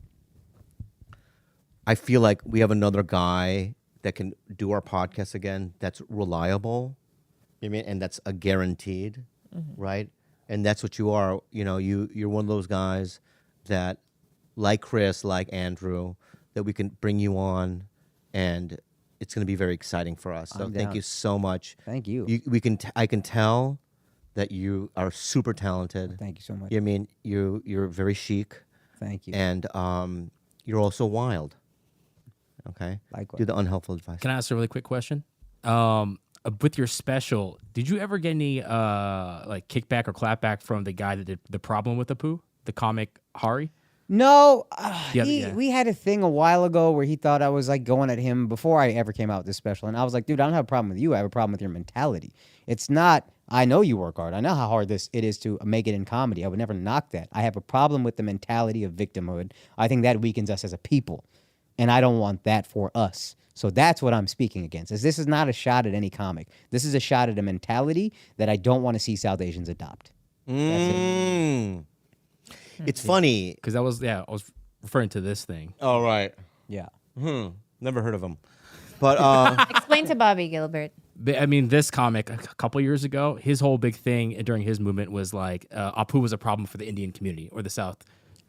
I feel like we have another guy that can do our podcast again. That's reliable. You know what I mean, and that's a guaranteed, right? And that's what you are. You know, you're one of those guys that, like Chris, like Andrew, that we can bring you on, and it's going to be very exciting for us. So I'm thank down. you so much. Thank you. I can tell that you are super talented. Thank you so much. You know what I mean, you're very chic, Thank you. and you're also wild. Okay. Likewise. Do the unhelpful advice. Can I ask a really quick question? With your special, did you ever get any like kickback or clapback from the guy that did the problem with the poo, the comic Hari? No, Yeah. we had a thing a while ago where he thought I was like going at him before I ever came out with this special. And I was like, dude, I don't have a problem with you. I have a problem with your mentality. It's not, I know you work hard. I know how hard it is to make it in comedy. I would never knock that. I have a problem with the mentality of victimhood. I think that weakens us as a people. And I don't want that for us. So that's what I'm speaking against. This is not a shot at any comic. This is a shot at a mentality that I don't want to see South Asians adopt. It's funny. Because I was referring to this thing. All right. Yeah. Never heard of him. But Explain to Bobby, Gilbert. But, I mean, this comic a couple years ago, his whole big thing during his movement was like Apu was a problem for the Indian community or the South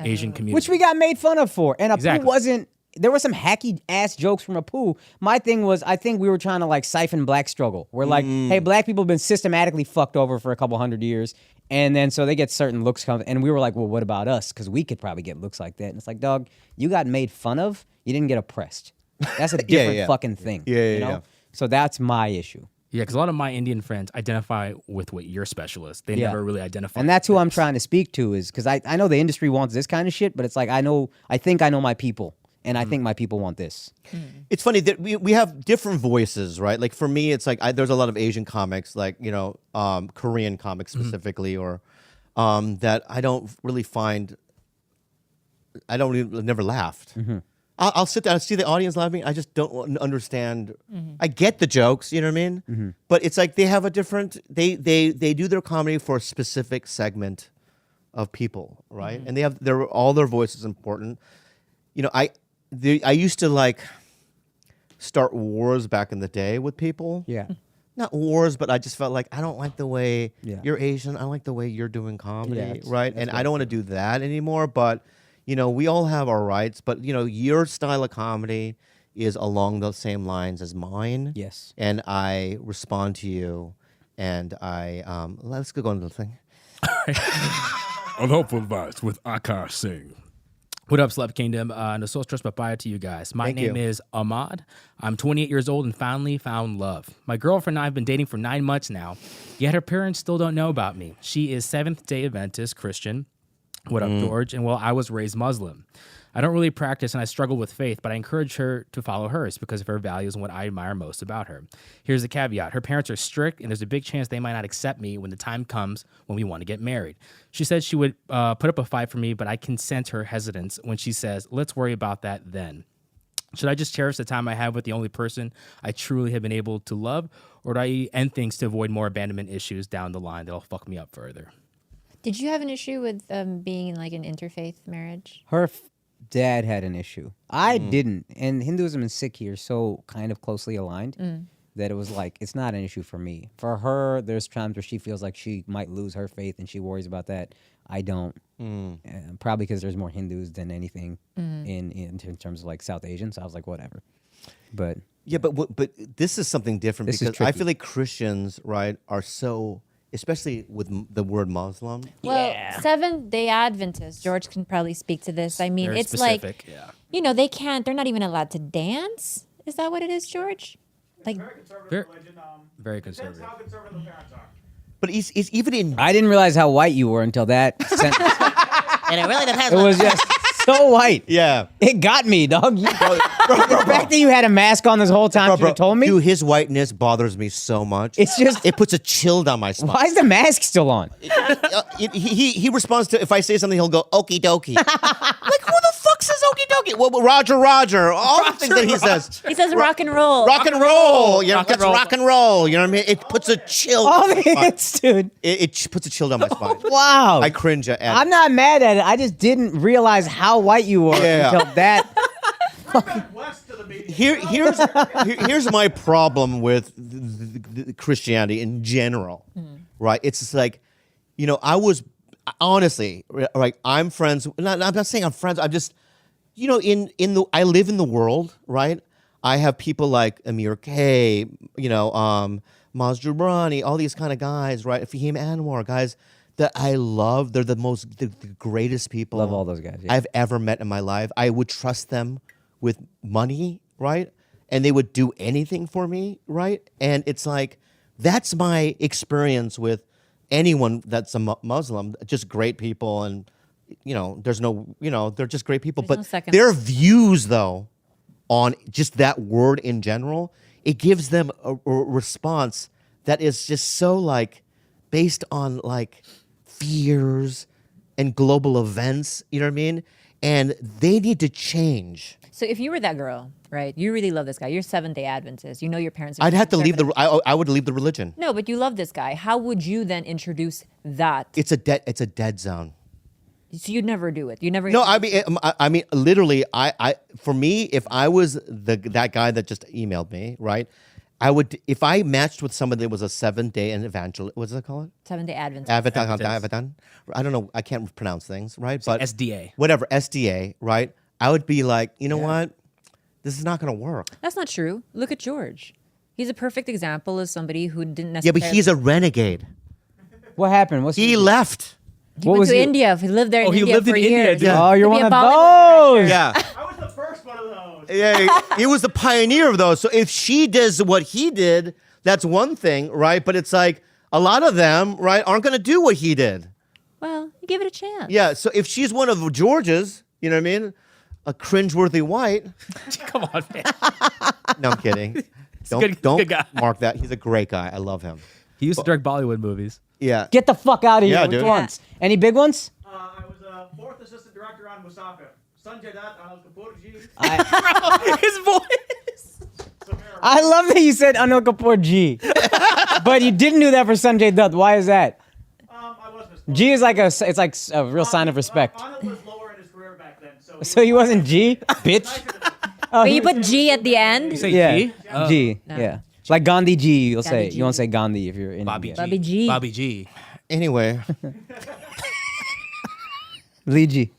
Asian community, Which we got made fun of for. And Apu Exactly. wasn't, there were some hacky ass jokes from Apu. My thing was, I think we were trying to like siphon black struggle. We're like, hey, black people have been systematically fucked over for a couple hundred years. And then so they get certain looks come, and we were like, well, what about us? Because we could probably get looks like that. And it's like, dog, you got made fun of. You didn't get oppressed. That's a different fucking thing. You know? Yeah. So that's my issue. Yeah, because a lot of my Indian friends identify with what you're specialist. They never really identify. And that's who with I'm this. trying to speak to, is because I know the industry wants this kind of shit, but it's like I think I know my people, and I think my people want this. it's funny that we have different voices, right? Like for me, it's like there's a lot of Asian comics, like, you know, Korean comics specifically, or that I don't really find. Never laughed. I'll sit there, I see the audience laughing. I just don't understand. I get the jokes, you know what I mean? But it's like they have a different. They do their comedy for a specific segment of people, right? And they have all their voices important. You know, I used to like start wars back in the day with people. Yeah. Not wars, but I just felt like I don't like the way Yeah. you're Asian. I don't like the way you're doing comedy, Yeah, that's- right? And I don't want to do that anymore. But you know, we all have our rights. But you know, your style of comedy is along those same lines as mine. Yes. And I respond to you, and let's go on to the thing. Unhelpful Advice with Akaash Singh. What up, Celeb Kingdom? No soul stress but bye to you guys. My Thank name you. is Ahmad. I'm 28 years old and finally found love. My girlfriend and I have been dating for 9 months now, yet her parents still don't know about me. She is Seventh-day Adventist Christian. What up, George? And well, I was raised Muslim. I don't really practice and I struggle with faith, but I encourage her to follow hers because of her values and what I admire most about her. Here's the caveat. Her parents are strict and there's a big chance they might not accept me when the time comes when we want to get married. She said she would put up a fight for me, but I can sense her hesitance when she says, let's worry about that then. Should I just cherish the time I have with the only person I truly have been able to love, or do I end things to avoid more abandonment issues down the line that'll fuck me up further? Did you have an issue with being in like an interfaith marriage? Her dad had an issue. I didn't. And Hinduism and Sikh are so kind of closely aligned that it was like, it's not an issue for me. For her, there's times where she feels like she might lose her faith and she worries about that. I don't. Probably because there's more Hindus than anything in terms of like South Asian. So I was like, whatever. But Yeah, but this is something different This is because I tricky. feel like Christians, right, are so, especially with the word Muslim. Well, Seventh-day Adventists, George can probably speak to this. I mean, Very it's specific, like, yeah. you know, they're not even allowed to dance. Is that what it is, George? Like, Very conservative Very- religion. very Depends conservative. how conservative the parents are. But he's even in. I didn't realize how white you were until that sentence. And it really depends. It was just so white. Yeah. It got me, dog. The fact that you had a mask on this whole time should have told me. Dude, his whiteness bothers me so much. It's just. It puts a chill down my spine. Why is the mask still on? He responds to if I say something, he'll go okie dokie. Like who the fuck says okie dokie? Well, Roger, all the things that he says. He says rock and roll. Rock and roll. You know, Rock and let's roll. rock and roll. You know what I mean? It puts a chill. All down the my spine. hits, dude. It puts a chill down my spine. Wow. I cringe at it. I'm not mad at it. I just didn't realize how white you were Yeah. until that. Here's my problem with the Christianity in general, right? It's just like, you know, I was honestly, like, I'm friends. I'm not saying I'm friends. I'm just, you know, I live in the world, right? I have people like Amir K, you know, Maz Jobrani, all these kind of guys, right? Fahim Anwar, guys that I love. They're the greatest people. Love all those guys, yeah. I've ever met in my life. I would trust them with money, right? And they would do anything for me, right? And it's like, that's my experience with anyone that's a Muslim, just great people. And, you know, they're just great people. There's no But second their views, though, on just that word in general, it gives them a response that is just so, like, based on, like, fears and global events, you know what I mean? And they need to change. So if you were that girl, right? You really love this guy. You're Seventh-day Adventist. You know your parents are I'd have to leave conservative. I would leave the religion. No, but you love this guy. How would you then introduce that? It's a dead zone. So you'd never do it. You never. No, I mean, literally, for me, if I was that guy that just emailed me, right? I would, if I matched with somebody that was a 7-day evangelist, what's it called? Seventh-day Adventist. Adventist. I don't know. I can't pronounce things, right? But SDA. whatever, SDA, right? I would be like, you know what? This is not going to work. That's not true. Look at George. He's a perfect example of somebody who didn't Yeah, necessarily. but he's a renegade. What happened? He left. He what went was to he- India. He lived there in Oh, he India lived for in India, years. dude. Oh, you're To be one a of Bollywood those. Yeah. I was the first one of those. Yeah, he was the pioneer of those. So if she does what he did, that's one thing, right? But it's like a lot of them, right, aren't going to do what he did. Well, you give it a chance. Yeah, so if she's one of George's, you know what I mean? A cringeworthy white. Come on, man. No, I'm kidding. good Don't guy. mark that. He's a great guy. I love him. He used to direct Bollywood movies. Yeah. Get the fuck out of here. Yeah, Which dude. ones? Any big ones? I was a fourth assistant director on Musaka. Sanjay Dutt, Anil Kapoor ji. His voice. I love that you said Anil Kapoor G. But you didn't do that for Sanjay Dutt. Why is that? I was Mr. G is like it's like a real sign of respect. Anil was lower in his career back then, so. So he wasn't G? Bitch. But you put G at the end. You say Yeah. G? Oh. G. Yeah. Like Gandhi G, you'll say. G. You won't say Gandhi if you're in Bobby India. G. Bobby G. Bobby G. Anyway. Lee G.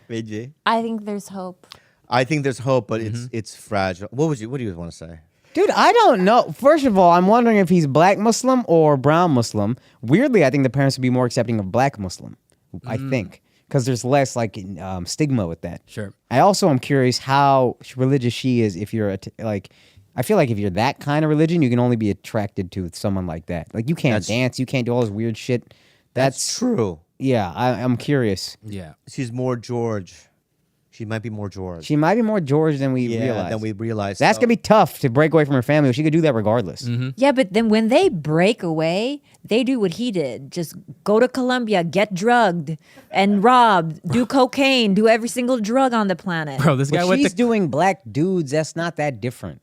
VG. I think there's hope. I think there's hope, but it's fragile. What do you want to say? Dude, I don't know. First of all, I'm wondering if he's black Muslim or brown Muslim. Weirdly, I think the parents would be more accepting of black Muslim. I think. Because there's less like stigma with that. Sure. I also am curious how religious she is if you're like, I feel like if you're that kind of religion, you can only be attracted to someone like that. Like you can't dance, you can't do all this weird shit. That's true. Yeah, I'm curious. Yeah. She's more George. She might be more George. She might be more George than we realize. Than we realize. That's So- gonna be tough to break away from her family. She could do that regardless. Yeah, but then when they break away, they do what he did. Just go to Colombia, get drugged and robbed, do cocaine, do every single drug on the planet. Bro, this guy But went she's to doing black dudes. That's not that different.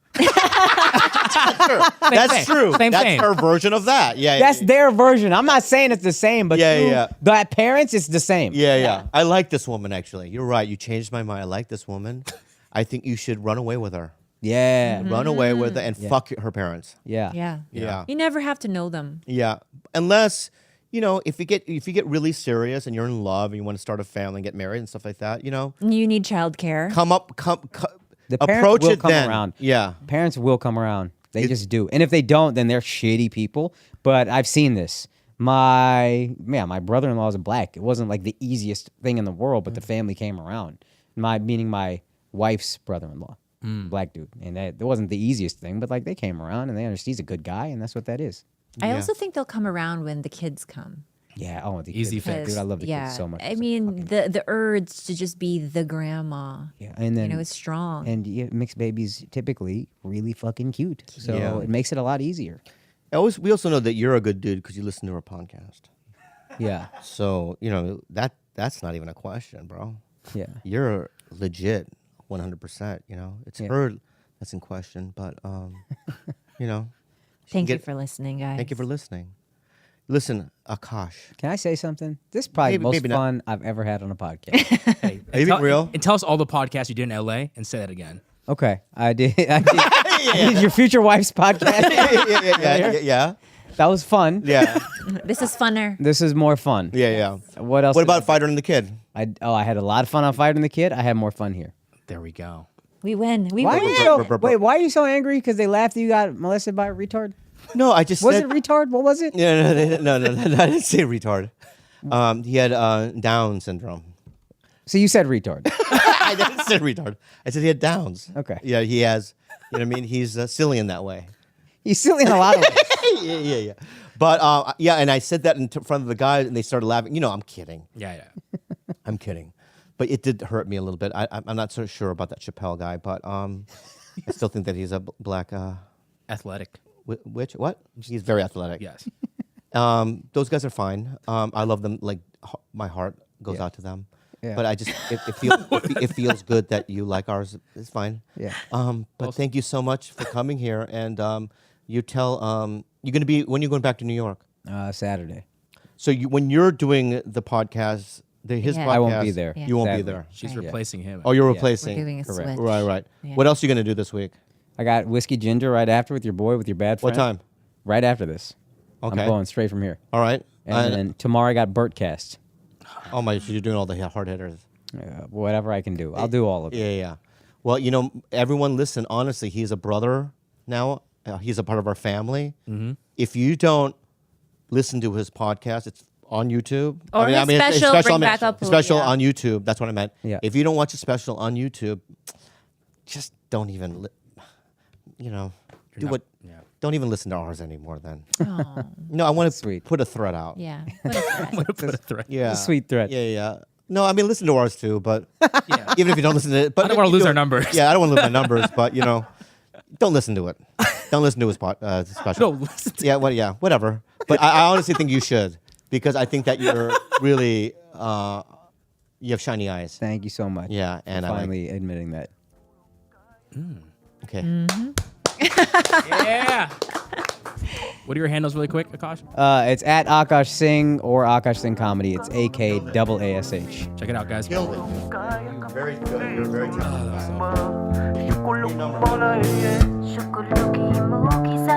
That's true. Same That's thing. her version of that. Yeah. That's their version. I'm not saying it's the same, but Yeah. the parents, it's the same. Yeah. I like this woman, actually. You're right. You changed my mind. I like this woman. I think you should run away with her. Yeah. Run away with her and fuck her parents. Yeah. Yeah. Yeah. You never have to know them. Yeah. Unless, you know, if you get really serious and you're in love and you want to start a family and get married and stuff like that, you know, You need childcare. come The parents approach will it come then. around. Yeah. Parents will come around. They just do. And if they don't, then they're shitty people. But I've seen this. My brother-in-law is black. It wasn't like the easiest thing in the world, but the family came around. Meaning my wife's brother-in-law, black dude. And that it wasn't the easiest thing, but like they came around and they understood he's a good guy, and that's what that is. I Yeah. also think they'll come around when the kids come. Yeah. Oh, the Easy kids. fix. Dude, I love the yeah. kids so much. I mean, the urge to just be the grandma, yeah, and then it's strong. and yeah, mixed babies typically really fucking cute, so Yeah. it makes it a lot easier. We also know that you're a good dude because you listen to our podcast. Yeah. So that's not even a question, bro. Yeah. You're legit, 100%. It's Yeah. her that's in question, but Thank you get- for listening, guys. thank you for listening. Listen, Akaash. Can I say something? This is probably the most maybe not. fun I've ever had on a podcast. Hey, Are you being real? And tell us all the podcasts you did in LA and say that again. Okay, I did your future wife's podcast. yeah. That was fun. Yeah. This is funner. This is more fun. Yeah. What else? What about Fighter and the Kid? I had a lot of fun on Fighting the Kid. I had more fun here. There we go. We win. We Why are win. you so, wait, why are you so angry? Because they laughed that you got molested by a retard? No, I just Was said. it retard? What was it? No, I didn't say retard. He had Down syndrome. So you said retard. I didn't say retard. I said he had Downs. Okay. Yeah, he has. You know what I mean? He's silly in that way. He's silly in a lot of ways. Yeah. But and I said that in front of the guys, and they started laughing. I'm kidding. Yeah. I'm kidding. But it did hurt me a little bit. I'm not so sure about that Chappelle guy, but I still think that he's a black. Athletic. Which? What? He's very athletic. Yes. Those guys are fine. I love them. Like my heart goes out to them. Yeah. But I just it feels good that you like ours. It's fine. Yeah. But thank you so much for coming here. And you tell you're gonna be when you're going back to New York. Saturday. So when you're doing the podcast, his Yeah. podcast, I won't be there. You won't be Sadly. there. She's Right. replacing him. Oh, you're Yeah. replacing. We're doing a Correct. switch. Right. Yeah. What else are you gonna do this week? I got whiskey ginger right after with your boy, with your bad What friend. time? Right after this. Okay. I'm going straight from here. All right. And then tomorrow I got Bertcast. Oh my! So you're doing all the hard hitters. Whatever I can do. I'll do all of it. Yeah. Well, everyone listen, honestly, he's a brother now. He's a part of our family. Mm-hmm. If you don't listen to his podcast, it's on YouTube. Or his it's special, Bring I mean, Back Up, special yeah. on YouTube. That's what I meant. Yeah. If you don't watch a special on YouTube, just don't even, don't even listen to ours anymore then. Oh, No, I want to Sweet. put a threat out. yeah. What a threat. Put a threat. Yeah. It's a sweet threat. Yeah. No, I mean, listen to ours too, but Yeah. even if you don't listen to it. But I don't wanna you lose our numbers. Yeah, I don't want to lose my numbers, but, don't listen to it. Don't listen to his special. No, listen to Yeah, whatever. But I honestly think you should, because I think that you're really, you have shiny eyes. Thank you so much. Yeah, and I like, Finally admitting that. okay. Yeah. What are your handles really quick, Akaash? It's at Akaash Singh or Akaash Singh Comedy. It's AKAASH. Check it out, guys. Killed it. You're very good. You're very talented. Syukur lagi mo kisah